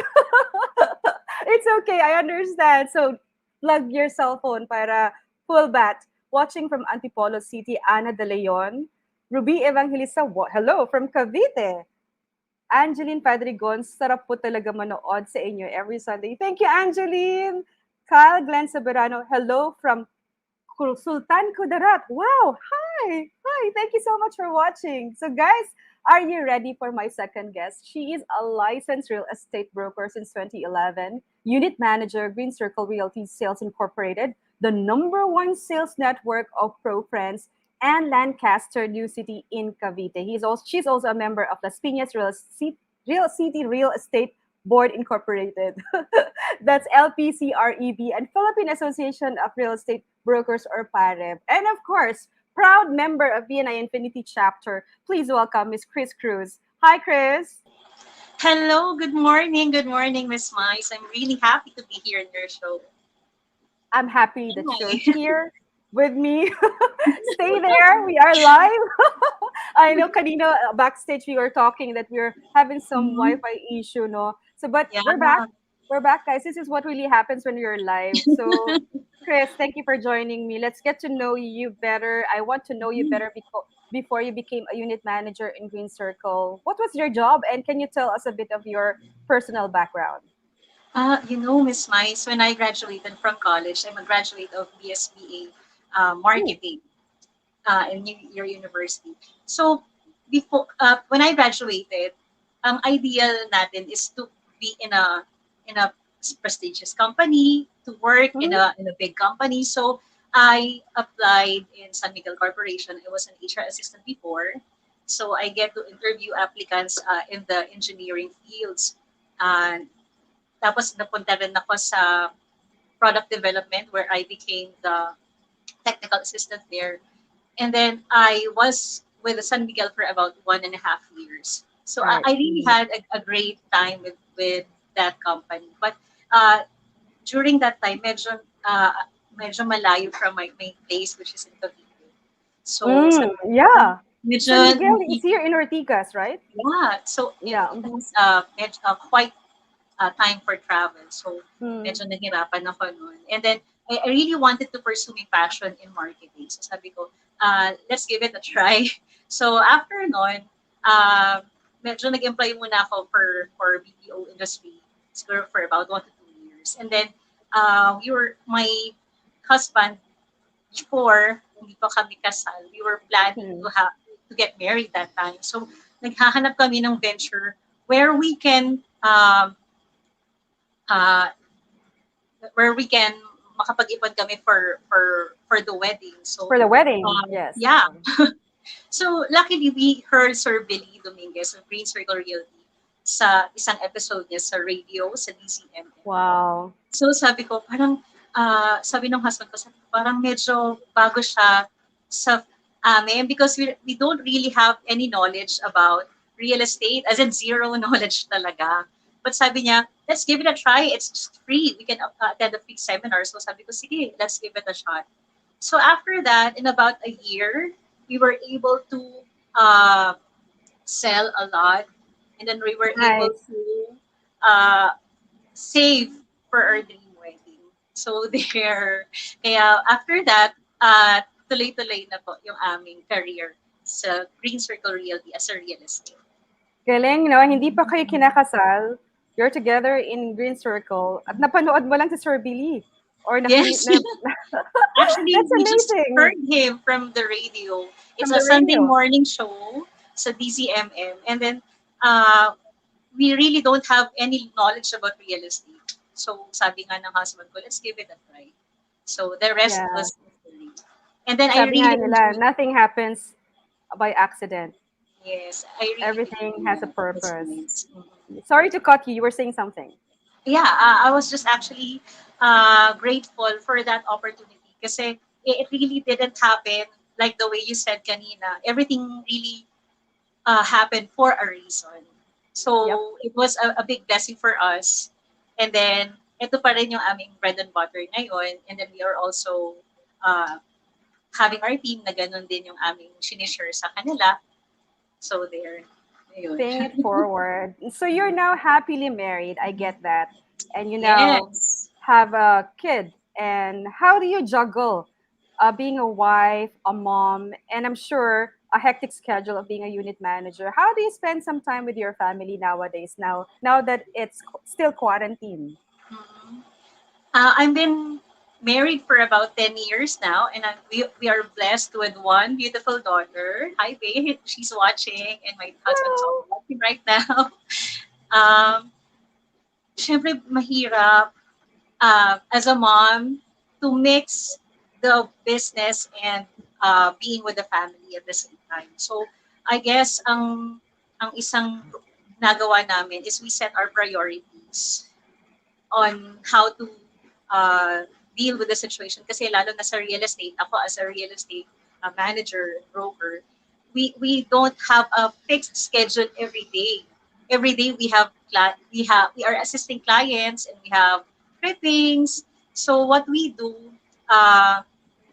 It's okay, I understand. So, plug your cell phone para full bat. Watching from Antipolo City, Ana De Leon. Ruby Evangelista, hello from Cavite. Angeline Padrigon, sarap po talaga manood sa inyo every Sunday. Thank you, Angeline. Kyle Glenn Soberano, hello from Sultan Kudarat. Wow, hi. Hi, thank you so much for watching. So guys, are you ready for my second guest? She is a licensed real estate broker since 2011, unit manager, Green Circle Realty Sales Incorporated, the #1 sales network of Profriends, and Lancaster New City in Cavite. She's also a member of Las Piñas Real City Real Estate Board Incorporated. That's LPCREB and Philippine Association of Real Estate Brokers, or PAREB. And of course, proud member of BNI Infinity Chapter. Please welcome Miss Kris Cruz. Hi, Kris. Hello, good morning, Miss Mice. I'm really happy to be here in your show. I'm happy that you're here with me. Stay there. We are live. I know kanina backstage we were talking that we're having some Wi-Fi issue, no? So, but we're back. We're back, guys. This is what really happens when you're live. So, Kris, thank you for joining me. Let's get to know you better. I want to know you better before you became a unit manager in Green Circle. What was your job, and can you tell us a bit of your personal background? Miss Mice, when I graduated from college, I'm a graduate of BSBA marketing in your university. So before when I graduated, ideal natin is to be in a prestigious company, to work in a big company. So I applied in San Miguel Corporation. I was an HR assistant before. So I get to interview applicants in the engineering fields. Tapos napunta rin ako sa product development where I became the technical assistant there. And then I was with San Miguel for about 1.5 years. So I really had a great time with that company. But during that time, medyo malayo from my place, which is in Cavite. So yeah. Medyo, San Miguel is here in Ortigas, right? Yeah. So it was quite time for travel. So medyo nahirapan ako noon. And then I really wanted to pursue my passion in marketing. So sabi ko, let's give it a try. So after noon, medyo nag-employ muna ako for BPO industry for about 1 to 2 years. And then my husband, before hindi pa kami kasal, we were planning to get married that time. So naghahanap kami ng venture where we can makapag-ipon kami for the wedding. So for the wedding, yes. Yeah. So luckily we heard Sir Billy Dominguez of Green Circle Realty sa isang episode niya sa radio sa DCM. Wow. So sabi ko sabi ng husband ko, parang medyo bago siya sa amin because we don't really have any knowledge about real estate, as in zero knowledge talaga. But sabi niya, let's give it a try. It's just free. We can attend a free seminar. So sabi ko, sige, let's give it a shot. So after that, in about a year, we were able to sell a lot. And then we were able to save for our dream wedding. So there, kaya after that, tuloy-tuloy na po yung aming career sa Green Circle Realty as a real estate. Galing, no? Hindi pa kayo kinakasal. You're together in Green Circle. At napanood mo lang si Sir Billy. Yes. Actually, we just heard him from the radio. It's a Sunday morning show sa DZMM. And then, we really don't have any knowledge about real estate. So, sabi nga ng husband ko, let's give it a try. So, the rest was history. And then sabi I really nothing happens by accident. Yes, I really everything has a purpose. Sorry to cut you. You were saying something. yeah, I was just actually grateful for that opportunity kasi it really didn't happen like the way you said kanina. Everything really happened for a reason. Yep. So it was a big blessing for us. And then ito pa rin yung aming bread and butter ngayon. And then we are also uh, having our team na ganun din yung aming sinishare sa kanila. So there. Ayun. Paying it forward. So you're now happily married. I get that. And you now Yes. have a kid. And how do you juggle being a wife, a mom, and I'm sure a hectic schedule of being a unit manager? How do you spend some time with your family nowadays? Now that it's still quarantine. Mhm. I've been married for about 10 years now, and we are blessed with one beautiful daughter. Hi, babe. She's watching, and my husband's also Hello. watching right now. Um, Syempre, mahirap as a mom to mix the business and being with the family at the same time. So, I guess ang isang nagawa namin is we set our priorities on how to uh, deal with the situation. Kasi lalo na sa real estate, ako as a real estate manager, broker, we don't have a fixed schedule every day. Every day we are assisting clients and we have trippings. So what we do, uh,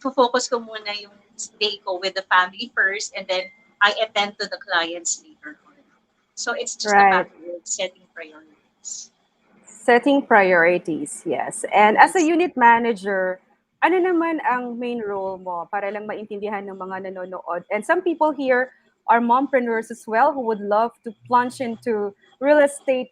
focus ko muna yung day ko with the family first and then I attend to the clients later on. So it's just a Right. matter of setting priorities. Setting priorities, yes. And as a unit manager, ano naman ang main role mo para lang maintindihan ng mga nanonood? And some people here are mompreneurs as well who would love to plunge into real estate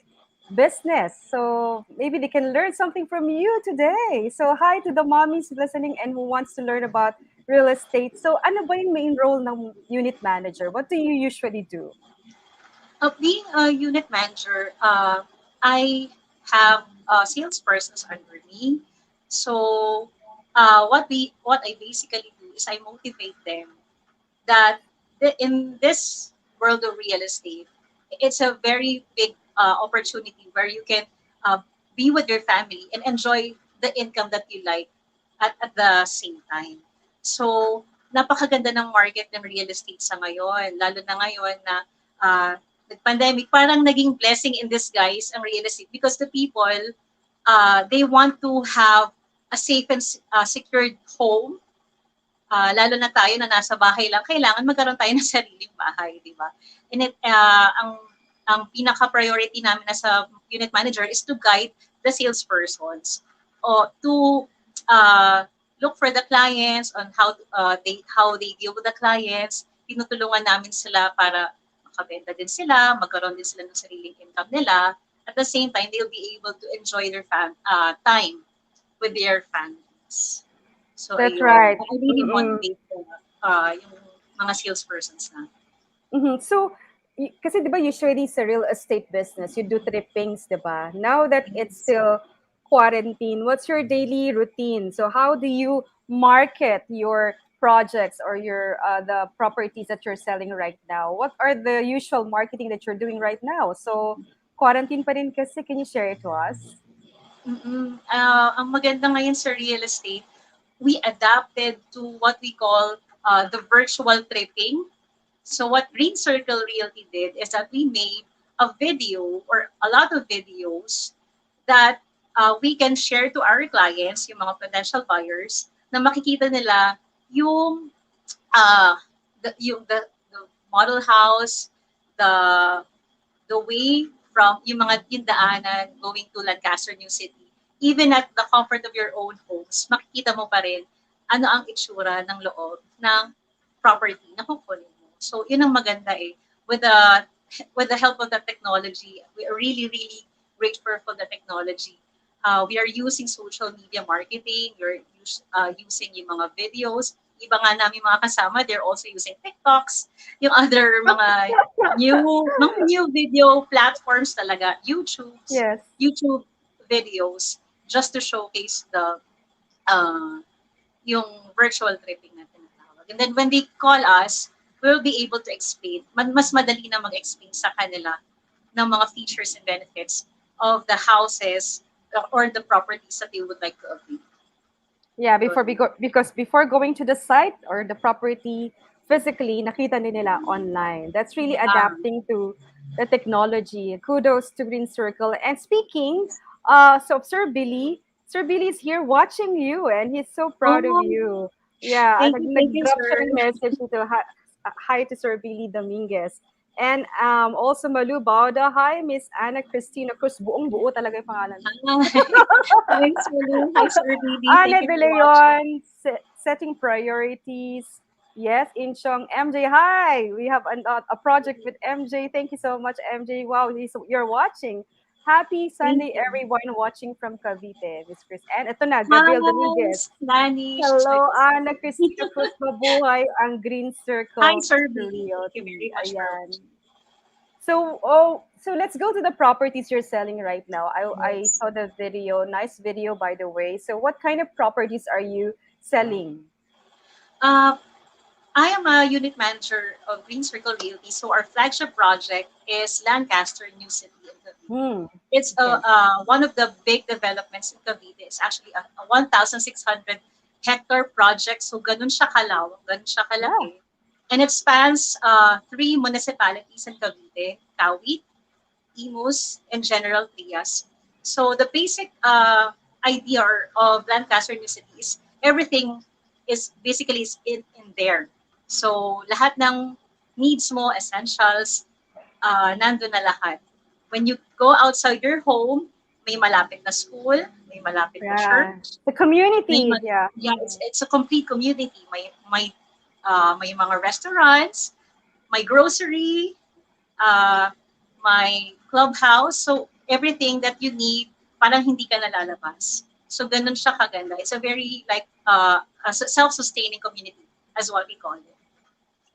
business. So maybe they can learn something from you today. So hi to the mommies listening and who wants to learn about real estate. So ano ba yung main role ng unit manager? What do you usually do? Being a unit manager, I have salespersons under me. So what I basically do is I motivate them that in this world of real estate, it's a very big opportunity where you can uh, be with your family and enjoy the income that you like at the same time. So, napakaganda ng market ng real estate sa ngayon, lalo na ngayon na uh, nag-pandemic, parang naging blessing in disguise ang real estate because the people, they want to have a safe and secured home. Lalo na tayo na nasa bahay lang, kailangan magkaroon tayo ng sariling bahay, di ba? And ang pinaka-priority namin as a unit manager is to guide the salespersons or to look for the clients on how they deal with the clients. Tinutulungan namin sila para makabenta din sila, magkaroon din sila ng sariling income nila. At the same time, they'll be able to enjoy their time with their families. So, That's ayun. right. I really Mm-mm. motivate yung mga salespersons na. So, kasi di ba usually sa real estate business, you do trippings, di ba? Now that it's still quarantine, what's your daily routine? So how do you market your projects or your the properties that you're selling right now? What are the usual marketing that you're doing right now? So quarantine pa rin kasi, can you share it to us? Ang maganda ngayon sa real estate, we adapted to what we call the virtual tripping. So what Green Circle Realty did is that we made a video or a lot of videos that we can share to our clients, yung mga potential buyers, na makikita nila yung the model house, the the way from yung daanan going to Lancaster, New City, even at the comfort of your own homes, makikita mo pa rin ano ang itsura ng loob ng property na kukunin mo. So, yun ang maganda eh. With the help of the technology, we are really, really grateful for the technology. We are using social media marketing, we're using yung mga videos. Iba nga namin mga kasama, they're also using TikToks, yung other mga new video platforms talaga, Yes. YouTube videos, just to showcase the yung virtual tripping na tinatawag. And then when they call us, we'll be able to explain, mas madali na mag-explain sa kanila ng mga features and benefits of the houses or the properties that they would like to update. Yeah, before we go, because before going to the site or the property physically, nakita din nila online. That's really Yeah. adapting to the technology. Kudos to Green Circle. And speaking, so Sir Billy is here watching you, and he's so proud of Oh, you. Yeah, thank you, nag-drop siya sir. ng message dito. Hi to Sir Billy Dominguez. And also Malu Bauda, hi Miss Anna Cristina Cruz. Buong buo talaga yung pangalan. Hi. Thanks, Malu. Hi, Sir Didi. Thank Ane you De for watching. Leon, setting priorities. Yes, Inchong MJ. Hi, we have a project with MJ. Thank you so much, MJ. Wow, you're watching. Happy Thank Sunday, you. everyone watching from Cavite, Miss Chris. And ito na, Hi, Gabriel Dominguez. Lani. She's my Hello, cousin. Ana Cristina Cruz. Mabuhay ang Green Hi, Circle Sir B. Thank you Realty. very much for Ayan. watching. So let's go to the properties you're selling right now. I Yes. saw the video, nice video by the way. So what kind of properties are you selling? Uh, I am a unit manager of Green Circle Realty. So our flagship project is Lancaster, New City in Cavite. It's Okay. one of the big developments in Cavite. It's actually a 1,600 hectare project. So ganun siya kalawak, ganun siya kalaki. And it spans three municipalities in Cavite, Kawit, Imus, and General Trias. So the basic idea of Lancaster New City is everything is basically is in there. So lahat ng needs mo, essentials, nandun na lahat. When you go outside your home, may malapit na school, may malapit na Yeah. church. The community, yeah. Yeah, it's a complete community. May mga restaurants, my grocery, uh, my clubhouse. So everything that you need, parang hindi ka nalalabas. So ganun siya kaganda. It's a very like a self-sustaining community, as what we call it.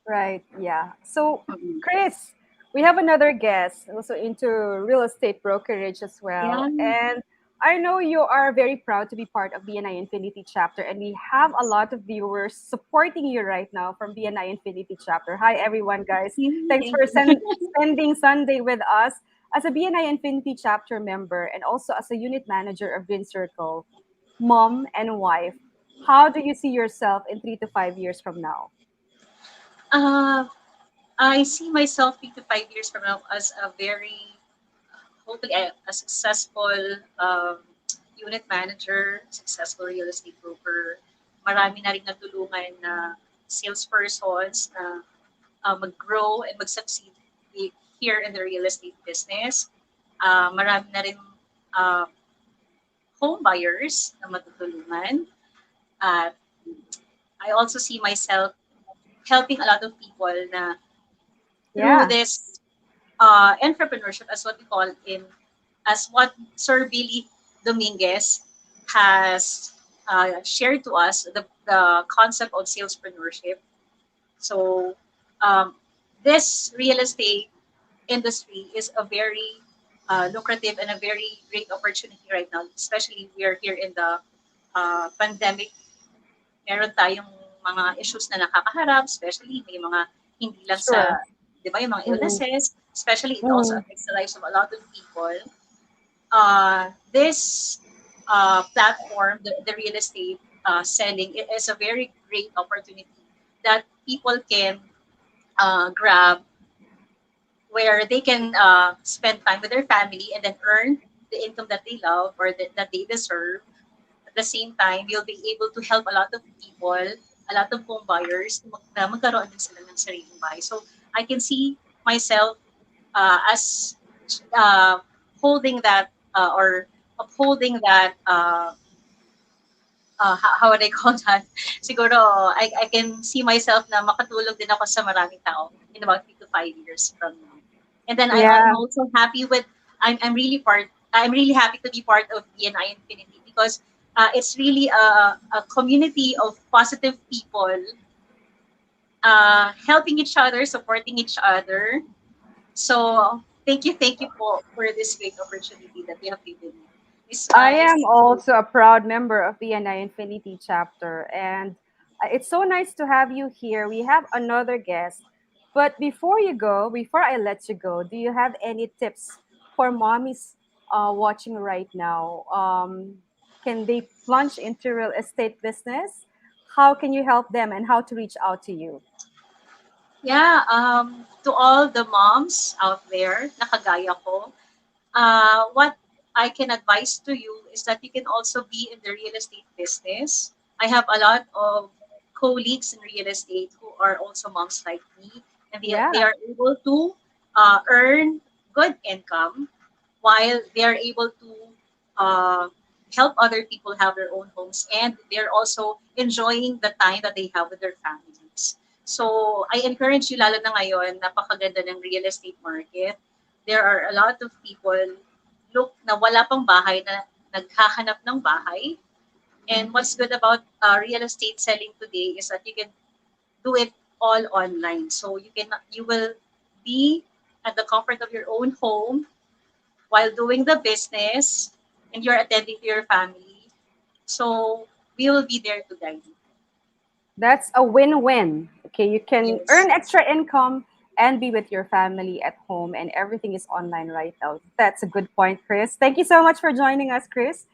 Right, yeah. So Chris, we have another guest also into real estate brokerage as well. Yeah. And I know you are very proud to be part of BNI Infinity chapter, and we have a lot of viewers supporting you right now from BNI Infinity chapter. Hi, everyone, guys. Thanks for spending Sunday with us as a BNI Infinity chapter member and also as a unit manager of Green Circle, mom and wife. How do you see yourself in 3 to 5 years from now? Uh, I see myself 3 to 5 years from now as a very, hopefully, a successful unit manager, successful real estate broker. Marami na rin natulungan na salespersons na mag-grow and mag-succeed here in the real estate business. Marami na rin home buyers na matutulungan. I also see myself helping a lot of people na through this entrepreneurship, as what we call as what Sir Billy Dominguez has shared to us, the concept of salespreneurship. So this real estate industry is a very lucrative and a very great opportunity right now, especially we are here in the pandemic. Meron tayong mga issues na nakakaharap, especially may mga hindi lang sa, di ba, yung mga illnesses, especially it also affects the lives of a lot of people. This platform, the real estate selling, it is a very great opportunity that people can grab, where they can spend time with their family and then earn the income that they love or that they deserve. At the same time, you'll be able to help a lot of people, a lot of home buyers na magkaroon din sila ng sariling bahay. So I can see myself as holding that or upholding that how would I call that? Siguro, I can see myself na makatulong din ako sa maraming tao in about 3 to 5 years from now. And then I'm also happy with, I'm really happy to be part of BNI Infinity because it's really a community of positive people helping each other, supporting each other. So thank you for this great opportunity that you have given me. I am also a proud member of BNI Infinity chapter, and it's so nice to have you here. We have another guest, but before I let you go, do you have any tips for mommies watching right now, can they plunge into real estate business? How can you help them and how to reach out to you? Yeah, to all the moms out there, nakagaya ko, what I can advise to you is that you can also be in the real estate business. I have a lot of colleagues in real estate who are also moms like me, and they Yeah. are able to earn good income while they are able to uh, help other people have their own homes, and they're also enjoying the time that they have with their families. So I encourage you, lalo na ngayon, napakaganda ng real estate market. There are a lot of people look na wala pang bahay na naghahanap ng bahay. And what's good about real estate selling today is that you can do it all online. So you will be at the comfort of your own home while doing the business, and you're attending to your family. So we will be there to guide you. That's a win-win. Okay, you can Yes. earn extra income and be with your family at home, and everything is online right now. That's a good point, Chris. Thank you so much for joining us, Chris.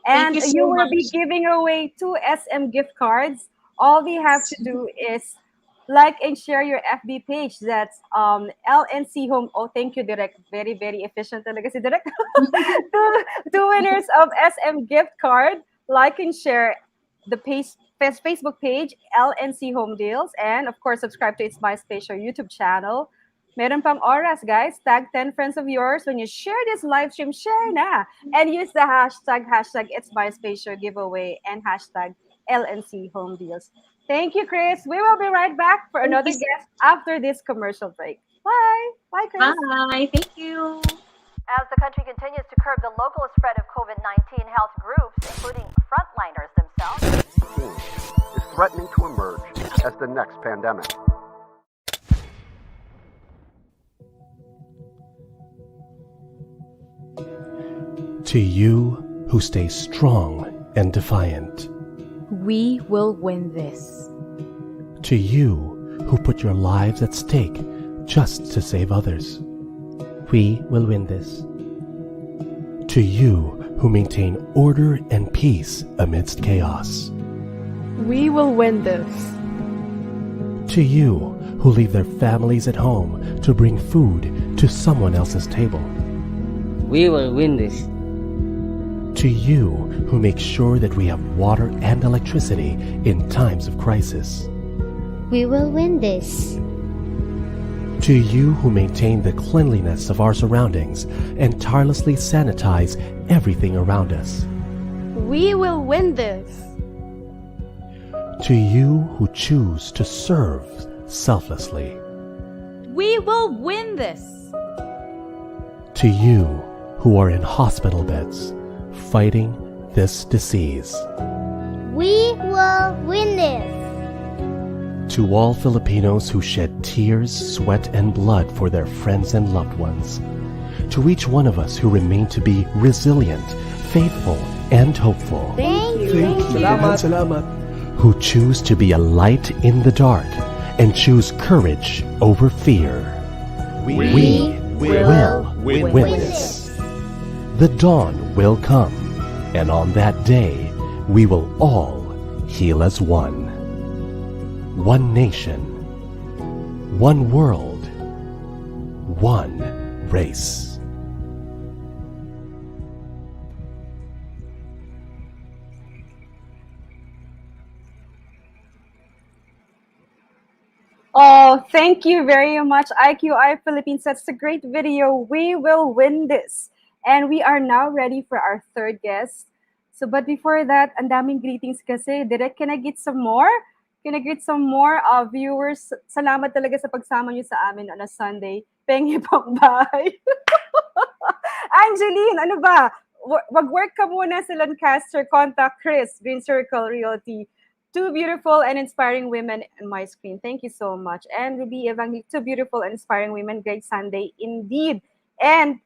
Thank And you you so will be much. giving away two SM gift cards. All we have to do is like and share your FB page. That's LNC Home. Oh, thank you, Direct. Very, very efficient talaga si Direct. two winners of SM gift card. Like and share the Facebook page, LNC Home Deals, and of course, subscribe to its MySpace or YouTube channel. Meron pang oras, guys. Tag 10 friends of yours. When you share this live stream, share na. And use the hashtag It's MySpace Show giveaway and hashtag LNC Home Deals. Thank you, Chris. We will be right back for Thank another you. guest after this commercial break. Bye. Bye, Chris. Bye. Thank you. As the country continues to curb the local spread of COVID 19, health groups, including frontliners themselves, Is threatening to emerge as the next pandemic. To you who stay strong and defiant. We will win this. To you who put your lives at stake just to save others. We will win this. To you who maintain order and peace amidst chaos. We will win this. To you who leave their families at home to bring food to someone else's table. We will win this. To you who make sure that we have water and electricity in times of crisis. We will win this. To you who maintain the cleanliness of our surroundings and tirelessly sanitize everything around us. We will win this. To you who choose to serve selflessly. We will win this. To you who are in hospital beds fighting this disease. We will win this. To all Filipinos who shed tears, sweat, and blood for their friends and loved ones. To each one of us who remain to be resilient, faithful, and hopeful. Thank you. Salamat. Who choose to be a light in the dark and choose courage over fear. We will win this. The dawn will come, and on that day, we will all heal as one. One nation, one world, one race. Oh, thank you very much, IQI Philippines. That's a great video. We will win this. And we are now ready for our third guest. So, but before that, ang daming greetings kasi. Direk, can I get some more? Can I get some more viewers? Salamat talaga sa pagsama niyo sa amin on a Sunday. Pengi pang bahay. Angeline, ano ba? Mag-work ka muna sa Lancaster. Contact Chris, Green Circle Realty. Two beautiful and inspiring women on my screen. Thank you so much. And Ruby Evangelique, two beautiful and inspiring women. Great Sunday indeed. And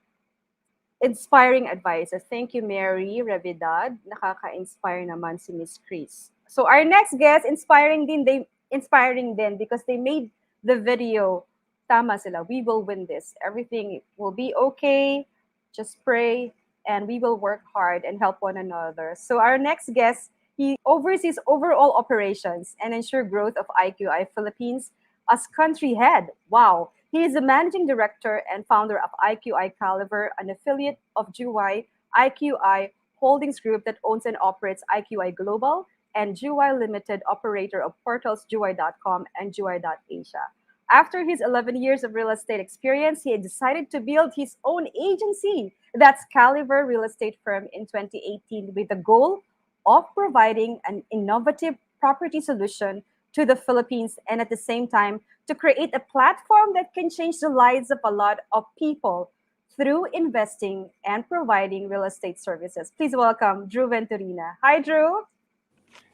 inspiring advices. Thank you, Mary Revidad. Nakaka-inspire naman si Miss Kris. So our next guest, inspiring din because they made the video. Tama sila. We will win this. Everything will be okay. Just pray. and we will work hard and help one another. So our next guest, he oversees overall operations and ensure growth of IQI Philippines as country head. Wow. He is the managing director and founder of IQI Caliber, an affiliate of GY IQI Holdings Group that owns and operates IQI Global and GY Limited, operator of portals GY.com and GY.Asia. After his 11 years of real estate experience, he decided to build his own agency, that's Caliber Real Estate Firm, in 2018 with the goal of providing an innovative property solution to the Philippines and at the same time to create a platform that can change the lives of a lot of people through investing and providing real estate services. Please welcome Drew Venturina. Hi, Drew.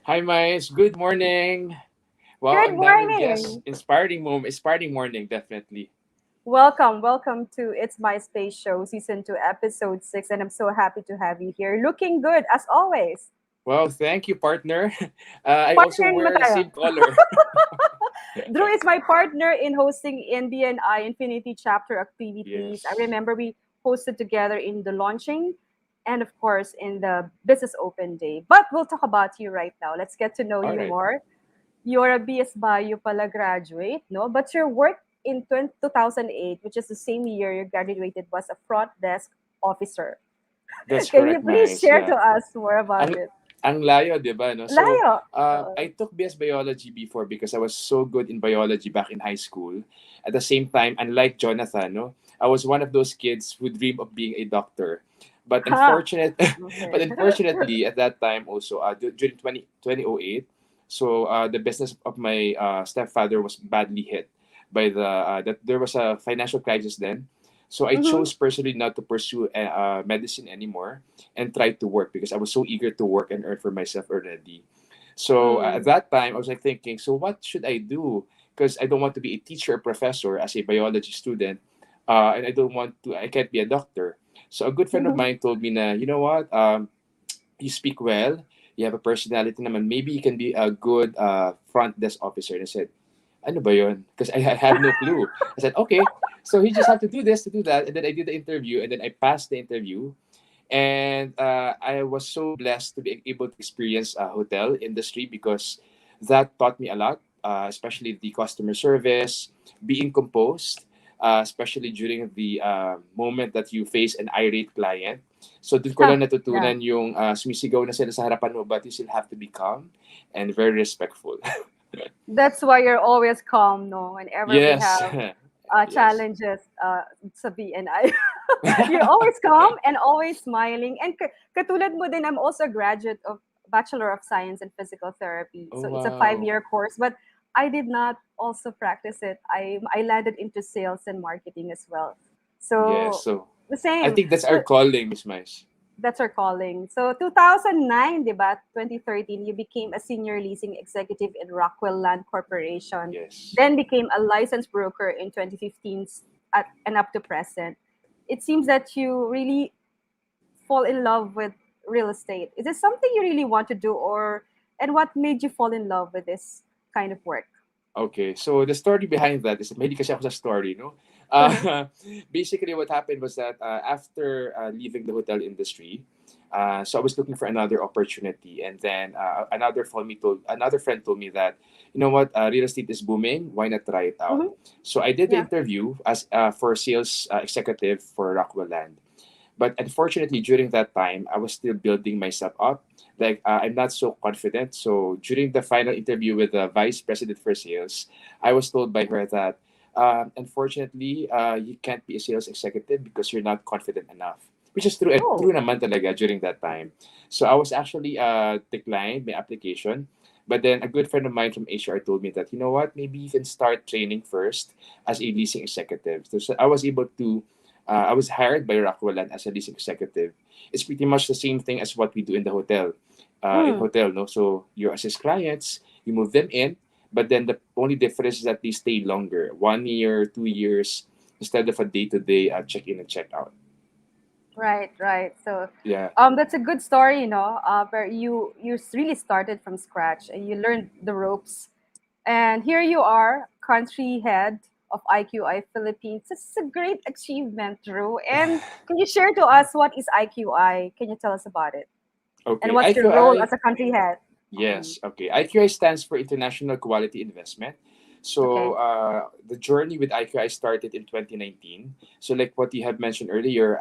Hi, Mice. Good morning. Wow, Good ang daming guests. morning. Inspiring morning, definitely. Welcome to It's My Space Show, Season 2, Episode 6, and I'm so happy to have you here. Looking good, as always. Well, thank you, partner. I also Partner ba wear the tayo? same color. Drew is my partner in hosting in BNI Infinity Chapter activities. Yes. I remember we hosted together in the launching and, of course, in the Business Open Day. But we'll talk about you right now. Let's get to know All you right. more. You're a BS Bio pala graduate, no? But your work in 2008, which is the same year you graduated, was a front desk officer. That's Can you correct, please Mice. share to Yeah. us more about Ang, it? ang layo, di ba? No? So, Layo. I took BS Biology before because I was so good in biology back in high school. At the same time, unlike Jonathan, no, I was one of those kids who dream of being a doctor. But Ha. but unfortunately, at that time also, during 2008, so the business of my stepfather was badly hit by that there was a financial crisis then. So I Mhm. chose personally not to pursue medicine anymore and tried to work because I was so eager to work and earn for myself already. So at Mm. that time, I was like thinking, so what should I do? Because I don't want to be a teacher or professor as a biology student, and I can't be a doctor. So a good friend of mine told me, na, you know what, you speak well, you have a personality naman, maybe you can be a good front desk officer. And I said, ano ba yun? Because I had no clue. I said, okay, so he just have to do this, to do that. And then I did the interview, and then I passed the interview. And I was so blessed to be able to experience a hotel industry because that taught me a lot, especially the customer service, being composed, especially during the moment that you face an irate client. So doon ko lang Yeah. natutunan yung sumisigaw na sila sa harapan mo, but you still have to be calm and very respectful. That's why you're always calm, no? Whenever we Yes. have Yes. challenges sa BNI. You're always calm and always smiling. And katulad mo din, I'm also a graduate of Bachelor of Science in Physical Therapy. Oh, So it's a wow. 5-year course, but I did not also practice it. I landed into sales and marketing as well. Yes. So So the I same. think that's our So calling, Miss Mais. that's our calling. So 2009, di ba? 2013, you became a senior leasing executive in Rockwell Land Corporation. Yes. Then became a licensed broker in 2015 and up to present. It seems that you really fall in love with real estate. Is this something you really want to do, or and what made you fall in love with this kind of work? Okay, so the story behind that is maybe kasi ako sa story, no? Uh-huh. Basically, what happened was that after leaving the hotel industry, so I was looking for another opportunity, and then another friend told me that, you know what, real estate is booming. Why not try it out? Mm-hmm. So I did the Yeah. interview as for sales executive for Rockwell Land. But unfortunately, during that time, I was still building myself up. Like I'm not so confident. So during the final interview with the vice president for sales, I was told by her that unfortunately, you can't be a sales executive because you're not confident enough. Which is true. True Oh. naman talaga during that time. So I was actually declined my application. But then a good friend of mine from HR told me that, you know what, maybe you can start training first as a leasing executive. So I was able to I was hired by Rockwell as a leasing executive. It's pretty much the same thing as what we do in the hotel. Mm. No. So you assist clients, you move them in, but then the only difference is that they stay longer, 1 year, 2 years, instead of a day-to-day check in and check out. Right, right. So, Yeah. that's a good story, where you really started from scratch and you learned the ropes, and here you are, country head of IQI Philippines. It's a great achievement, Drew. And can you share to us what is IQI? Can you tell us about it? And Okay, what's your role IQI. as a country head? Yes, okay. IQI stands for International Quality Investment. So Okay. the journey with IQI started in 2019. So like what you have mentioned earlier,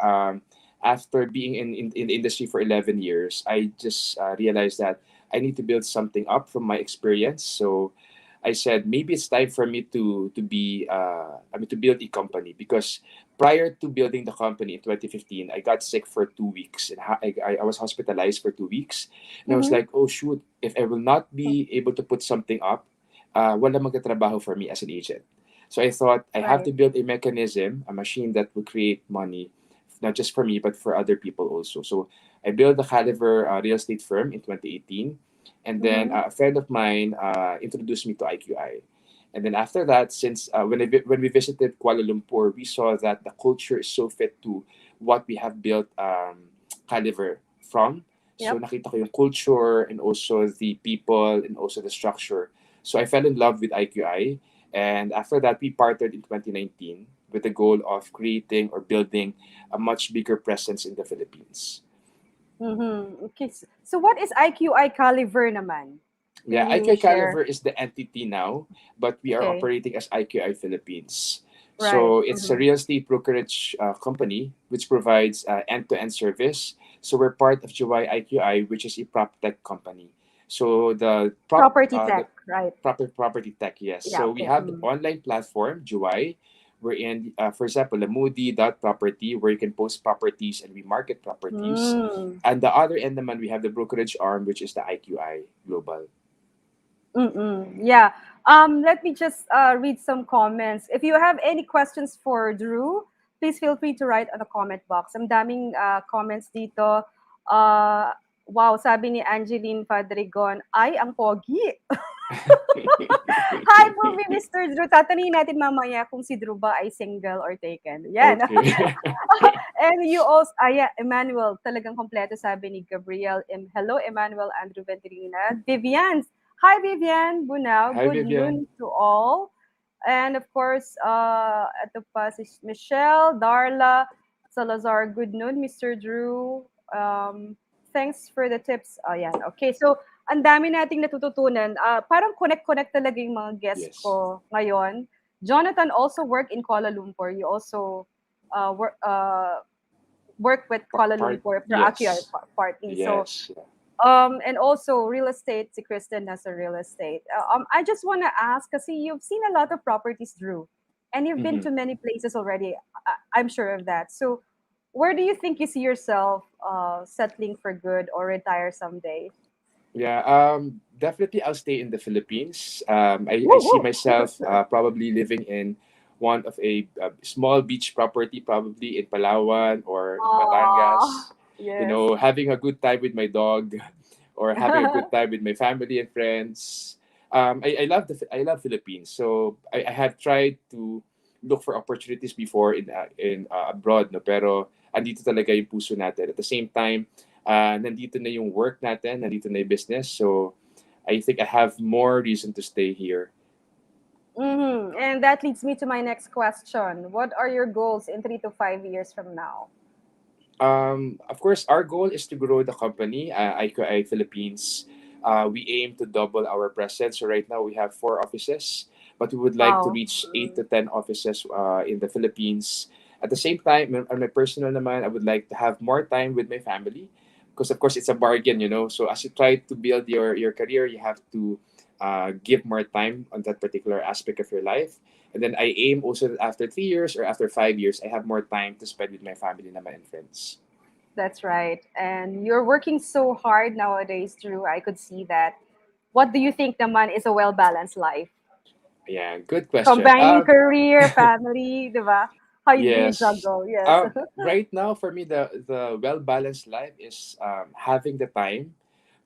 after being in the industry for 11 years, I just realized that I need to build something up from my experience. So I said maybe it's time for me to be to build a company, because prior to building the company in 2015, I got sick for 2 weeks, and I was hospitalized for 2 weeks, and I was Mm-hmm. like, oh shoot, if I will not be able to put something up, wala magtatrabaho for me as an agent. So I thought I have Right. to build a mechanism, a machine that will create money, not just for me but for other people also. So I built the Caliber real estate firm in 2018, and then Mm-hmm. a friend of mine introduced me to IQI. And then after that, since when we visited Kuala Lumpur, we saw that the culture is so fit to what we have built Caliver from. So Yep. nakita ko yung culture and also the people and also the structure. So I fell in love with IQI. And after that, we partnered in 2019 with the goal of creating or building a much bigger presence in the Philippines. Mm-hmm. Okay. So what is IQI Caliver naman? Yeah, Can you IQI share? Caliver is the entity now, but we are Okay. operating as IQI Philippines. Right. So it's a Mm-hmm. real estate brokerage company which provides end-to-end service. So we're part of Juwai IQI, which is a prop tech company. So Property the tech, right? proper property tech, yes. Yeah. So we Okay. have the Mm. online platform Juwai. We're in, for example, the Moody.property, where you can post properties and we market properties. Mm. And the other end, naman, we have the brokerage arm, which is the IQI Global. Mm-mm. Yeah. Let me just read some comments. If you have any questions for Drew, please feel free to write on the comment box. Ang daming comments dito. Uh, wow, sabi ni Angeline Padrigon, ay, ang pogi. Hi po, Mr. Drew. Tatanungin natin mamaya kung si Drew ba ay single or taken. Yan. Okay. And you also, yeah, Emmanuel, talagang kompleto sabi ni Gabriel. Hello, Emmanuel, Andrew Venturina. Vivian, hi Vivian Bunao, Hi, good Vivian. noon to all. And of course, ito pa si Michelle, Darla, Salazar, good noon, Mr. Drew. Thanks for the tips. Oh, yan. Okay, so ang dami nating natututunan. Parang connect-connect talaga yung mga guests Yes. ko ngayon. Jonathan also worked in Kuala Lumpur. You also work with Kuala Lumpur for AQI Yes. partly. So, Yes. and also real estate, si Kristen has a real estate. I just want to ask, kasi you've seen a lot of properties, Drew, and you've been Mhm. to many places already. I'm sure of that. So, where do you think you see yourself settling for good or retire someday? Yeah, definitely I'll stay in the Philippines. I Woo see woo! myself probably living in one of a small beach property, probably in Palawan or in Aww, Batangas. You yes. know, having a good time with my dog, or having a good time with my family and friends. I love Philippines, so I have tried to look for opportunities before in abroad, no, pero andito talaga yung puso natin. At the same time, nandito na yung work natin, nandito na yung business. So I think I have more reason to stay here. Mm-hmm. And that leads me to my next question. What are your goals in 3 to 5 years from now? Of course, our goal is to grow the company, IQI Philippines. We aim to double our presence. So right now we have 4 offices, but we would like to Wow. reach 8 to 10 offices in the Philippines. At the same time, on my personal naman, I would like to have more time with my family, because of course it's a bargain, you know. So as you try to build your career, you have to give more time on that particular aspect of your life. And then I aim also that after 3 years or after 5 years, I have more time to spend with my family naman and friends. That's right. And you're working so hard nowadays, Drew. I could see that. What do you think naman is a well-balanced life? Yeah, good question. Combining career, family, di ba? How do you Yes. juggle? Yes. Right now, for me, the well balanced life is having the time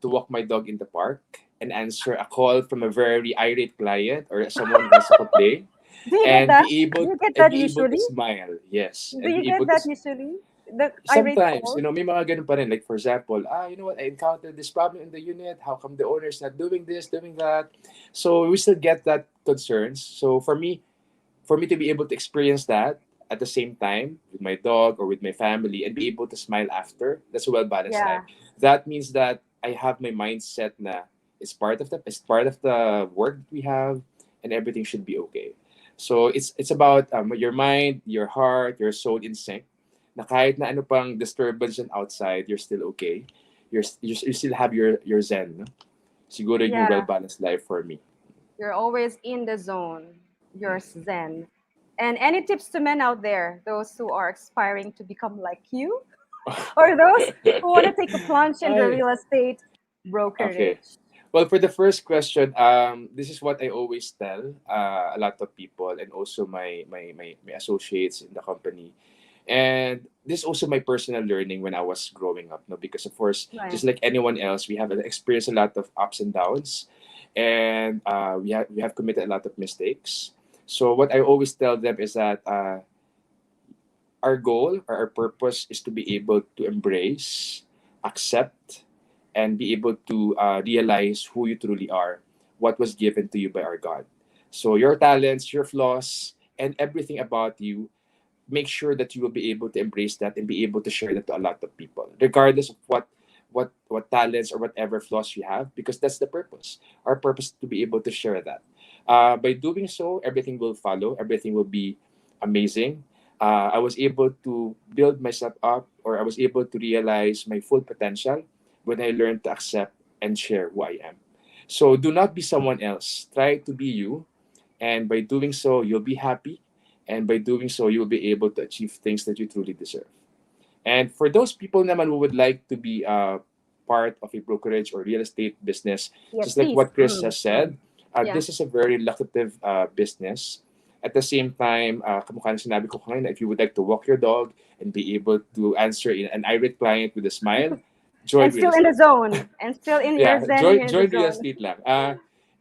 to walk my dog in the park and answer a call from a very irate client or someone who wants to complain, Do you get that? Do you get and that be able to usually? smile. Yes, Do and you be get able to. that usually? The irate Sometimes, call? may mga ganun pa rin. Like, for example, you know what, I encountered this problem in the unit. How come the owner's not doing this, doing that? So we still get that concerns. So for me, for me to be able to experience that at the same time with my dog or with my family and be able to smile after, that's a well-balanced life. Yeah. That means that I have my mindset na it's part of the work that we have, and everything should be okay. So it's about your mind, your heart, your soul in sync. Na kahit na ano pang disturbance and outside, you're still okay. You still have your zen. No? Siguro yung Yeah. well-balanced life for me. You're always in the zone. You're zen. And any tips to men out there, those who are aspiring to become like you, or those who want to take a plunge in the Ay. real estate Okay. brokerage? Well, for the first question, this is what I always tell a lot of people and also my associates in the company. And this is also my personal learning when I was growing up, no? Because of course, Right. just like anyone else, we have experienced a lot of ups and downs, and we have committed a lot of mistakes. So what I always tell them is that our goal or our purpose is to be able to embrace, accept, and be able to realize who you truly are, what was given to you by our God. So your talents, your flaws, and everything about you, make sure that you will be able to embrace that and be able to share that to a lot of people, regardless of what talents or whatever flaws you have, because that's the purpose. Our purpose is to be able to share that. By doing so, everything will follow. Everything will be amazing. I was able to build myself up, or I was able to realize my full potential when I learned to accept and share who I am. So do not be someone else. Try to be you. And by doing so, you'll be happy. And by doing so, you'll be able to achieve things that you truly deserve. And for those people naman who would like to be part of a brokerage or real estate business, Yes, just like please. what Chris has said, Yeah. this is a very lucrative business. At the same time, kamukha na sinabi ko kanina, if you would like to walk your dog and be able to answer an irate client with a smile, join And real still in the estate. zone. And still in your Yeah, zen join in the join real zone. estate lang.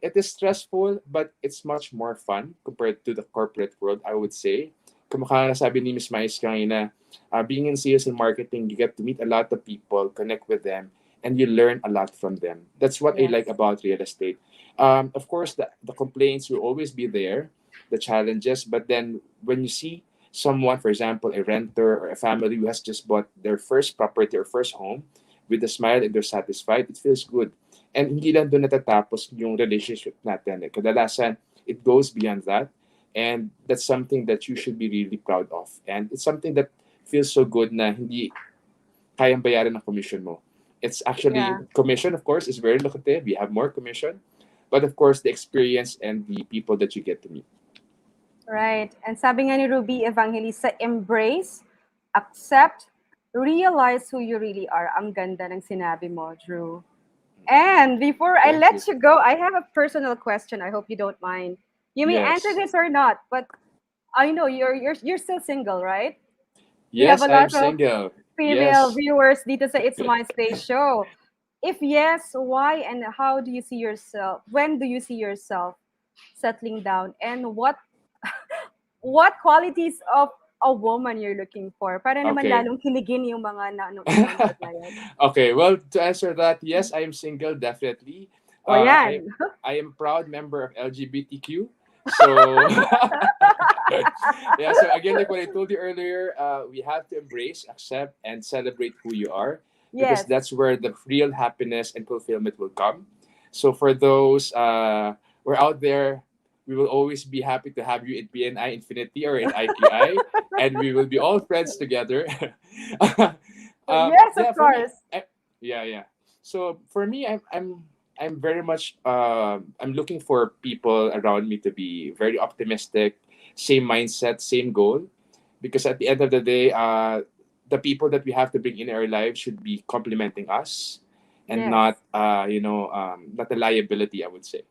It is stressful, but it's much more fun compared to the corporate world, I would say. Kamukha na sabi ni Miss Mais kanina, being in sales and marketing, you get to meet a lot of people, connect with them, and you learn a lot from them. That's what I like Yes. about real estate. Of course, the complaints will always be there, the challenges, but then when you see someone, for example, a renter or a family who has just bought their first property or first home with a smile and they're satisfied, it feels good. And hindi lang doon natatapos yung relationship natin. Kadalasan, it goes beyond that. And that's something that you should be really proud of. And it's something that feels so good na hindi kayang bayaran ng commission mo. It's actually, Yeah. commission, of course, is very lucrative. You have more commission. But of course, the experience and the people that you get to meet. Right. And sabi nga ni Ruby Evangelista, embrace, accept, realize who you really are. Ang ganda ng sinabi mo, Drew. And before I Thank let you. you go, I have a personal question. I hope you don't mind. You may answer Yes. this or not, but I know you're still single, right? We have Yes, a I'm lot of single. female Yes. viewers dito sa It's My Space show. If yes, why and how do you see yourself? When do you see yourself settling down? And what qualities of a woman you're looking for? Para naman Okay. lalong kiligin yung mga nanonood ngayon. Okay, well, to answer that, yes, I am single, definitely. O yan. I am a proud member of LGBTQ. So, yeah, so again, like what I told you earlier, we have to embrace, accept, and celebrate who you are, because Yes. that's where the real happiness and fulfillment will come. So, for those who are out there, we will always be happy to have you in BNI Infinity or in IQI, and we will be all friends together. Yes, Yeah, of for me, course. yeah. So for me, I'm very much I'm looking for people around me to be very optimistic, same mindset, same goal, because at the end of the day, the people that we have to bring in our lives should be complementing us, and Yes. not not a liability, I would say.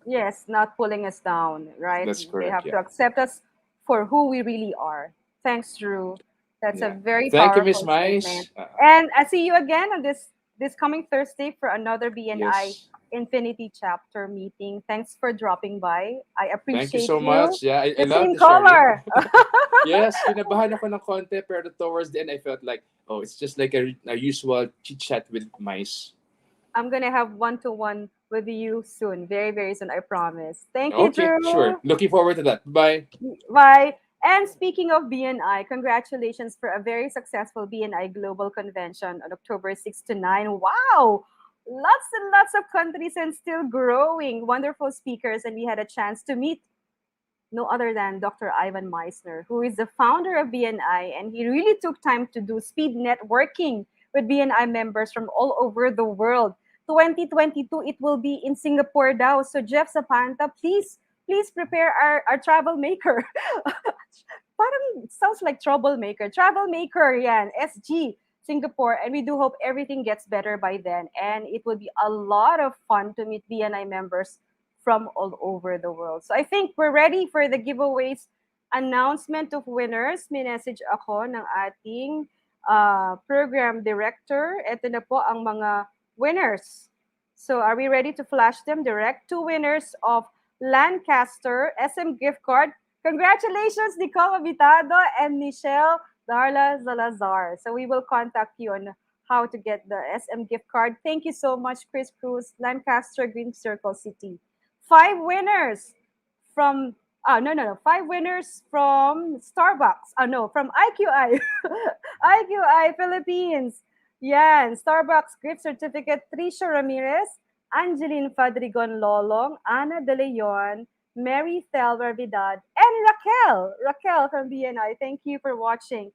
Yes, not pulling us down, right? That's They correct. have to Yeah. accept us for who we really are. Thanks, Drew. That's a Yeah. very Thank you, Miss powerful Mais. statement. And I see you again on this coming Thursday for another BNI Yes. Infinity chapter meeting. Thanks for dropping by. I Thank you appreciate so you. much. Yeah, I The love same the sharing. color. Yes, kinabahan ako ng konti, pero towards the end, I felt like, oh, it's just like a usual chit-chat with mice. I'm gonna have one-to-one with you soon. Very, very soon, I promise. Thank you, Okay, Drew. sure. Looking forward to that. Bye. Bye. And speaking of BNI, congratulations for a very successful BNI Global Convention on October 6 to 9. Wow! Lots and lots of countries and still growing. Wonderful speakers, and we had a chance to meet no other than Dr. Ivan Meisner, who is the founder of BNI, and he really took time to do speed networking with BNI members from all over the world. 2022, it will be in Singapore daw. So Jeff Zapanta, please prepare our travel maker. Parang sounds like troublemaker. Travel maker, yan, SG, Singapore. And we do hope everything gets better by then. And it will be a lot of fun to meet BNI members from all over the world. So I think we're ready for the giveaways announcement of winners. May message ako ng ating program director. Ito na po ang mga winners. So are we ready to flash them? Direct two winners of Lancaster SM gift card. Congratulations, Nicole Abitado and Michelle Darla Zalazar. So we will contact you on how to get the SM gift card. Thank you so much, Kris Cruz, Lancaster, Green Circle City. 5 winners from 5 winners from Starbucks. From IQI. IQI Philippines. Yan, Starbucks gift certificate, Tricia Ramirez, Angeline Fadrigon Lolong, Ana De Leon, Mary Thelver Vidal, and Raquel from BNI. Thank you for watching.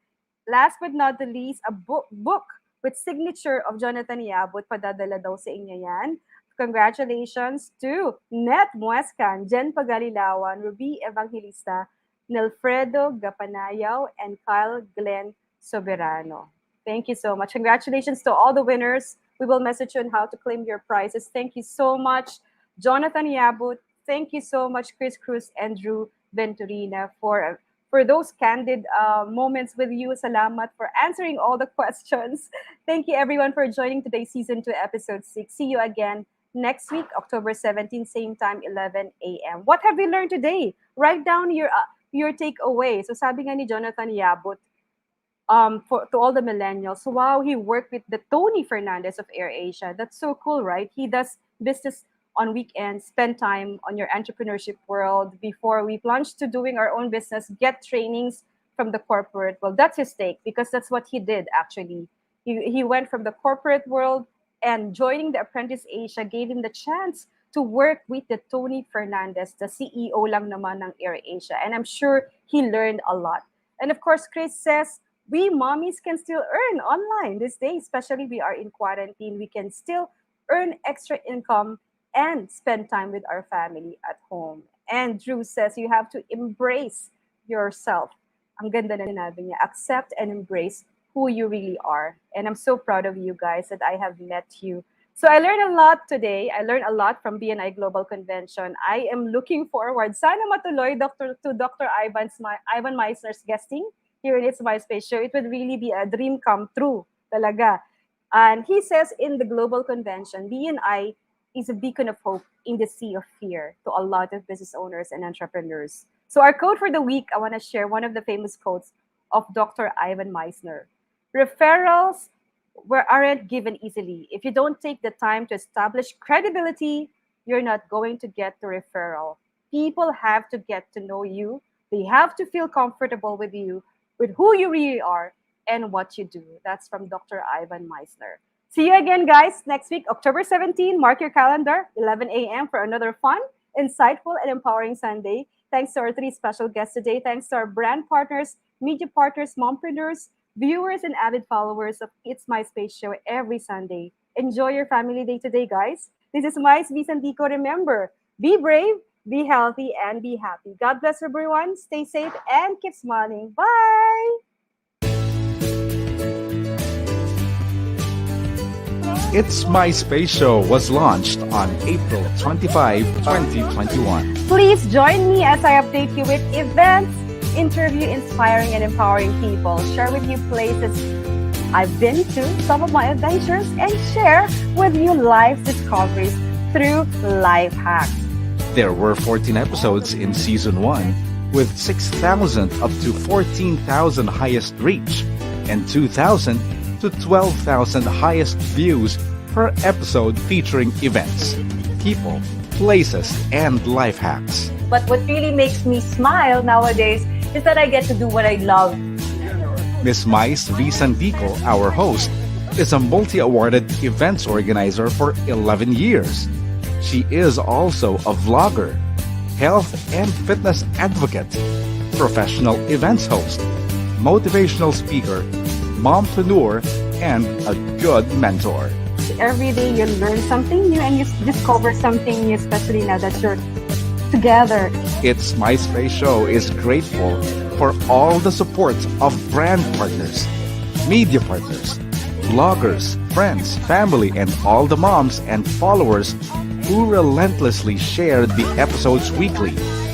Last but not the least, a book with signature of Jonathan Yabut. Padadala daw sa inyo yan. Congratulations to Net Muescan, Jen Pagalilawan, Ruby Evangelista, Nelfredo Gapanayaw, and Kyle Glenn Soberano. Thank you so much. Congratulations to all the winners. We will message you on how to claim your prizes. Thank you so much, Jonathan Yabut. Thank you so much, Kris Cruz and Drew Venturina, for those candid moments with you. Salamat for answering all the questions. Thank you, everyone, for joining today's Season 2, Episode 6. See you again next week, October 17, same time, 11 a.m. What have we learned today? Write down your takeaway. So sabi nga ni Jonathan Yabut, to all the millennials, wow, he worked with the Tony Fernandez of AirAsia. That's so cool, right? He does business on weekends, spend time on your entrepreneurship world before we plunge to doing our own business, get trainings from the corporate world. That's his take, because that's what he did, actually. He went from the corporate world, and joining the Apprentice Asia gave him the chance to work with the Tony Fernandez, the CEO lang naman ng AirAsia. And I'm sure he learned a lot. And of course, Kris says, we mommies can still earn online this day, especially we are in quarantine. We can still earn extra income and spend time with our family at home. And Drew says you have to embrace yourself. Ang ganda na sinabi niya, accept and embrace who you really are. And I'm so proud of you guys that I have met you. So I learned a lot today. I learned a lot from BNI Global Convention. I am looking forward, sana matuloy, to Dr. Ivan Meisner's guesting here in It's MysSpace Show. It would really be a dream come true, talaga. And he says in the Global Convention, BNI is a beacon of hope in the sea of fear to a lot of business owners and entrepreneurs. So our quote for the week, I want to share one of the famous quotes of Dr. Ivan Meisner. Referrals aren't given easily. If you don't take the time to establish credibility, you're not going to get the referral. People have to get to know you. They have to feel comfortable with you, with who you really are and what you do. That's from Dr. Ivan Meisner. See you again, guys, next week, October 17. Mark your calendar, 11 a.m. for another fun, insightful, and empowering Sunday. Thanks to our 3 special guests today. Thanks to our brand partners, media partners, mompreneurs, viewers, and avid followers of It's MysSpace Show every Sunday. Enjoy your family day today, guys. This is MysSpace Sandico. Remember, be brave, be healthy, and be happy. God bless everyone. Stay safe and keep smiling. Bye! It's MysSpace Show was launched on April 25, 2021. Please join me as I update you with events, interview inspiring and empowering people, share with you places I've been to, some of my adventures, and share with you life discoveries through life hacks. There were 14 episodes in Season 1, with 6,000 up to 14,000 highest reach and 2,000 to 12,000 highest views per episode featuring events, people, places, and life hacks. But what really makes me smile nowadays is that I get to do what I love. Miss Mice V. Sandico, our host, is a multi-awarded events organizer for 11 years. She is also a vlogger, health and fitness advocate, professional events host, motivational speaker, mompreneur, and a good mentor. Every day you learn something new and you discover something new, especially now that you're together. Its MysSpace show is grateful for all the support of brand partners, media partners, bloggers, friends, family, and all the moms and followers who relentlessly shared the episodes weekly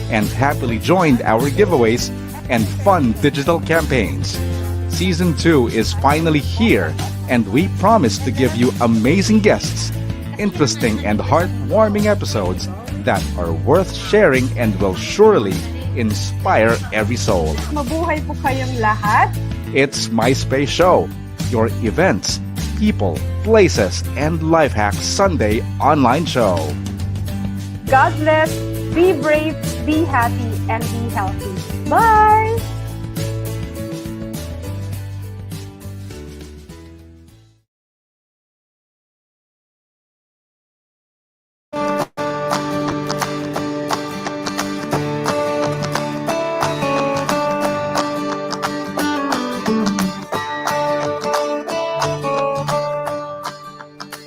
and happily joined our giveaways and fun digital campaigns. Season 2 is finally here, and we promise to give you amazing guests, interesting and heartwarming episodes that are worth sharing and will surely inspire every soul. Mabuhay po kayong lahat. It's MysSpace Show, your events, people, places, and life hacks Sunday online show. God bless, be brave, be happy, and be healthy. Bye!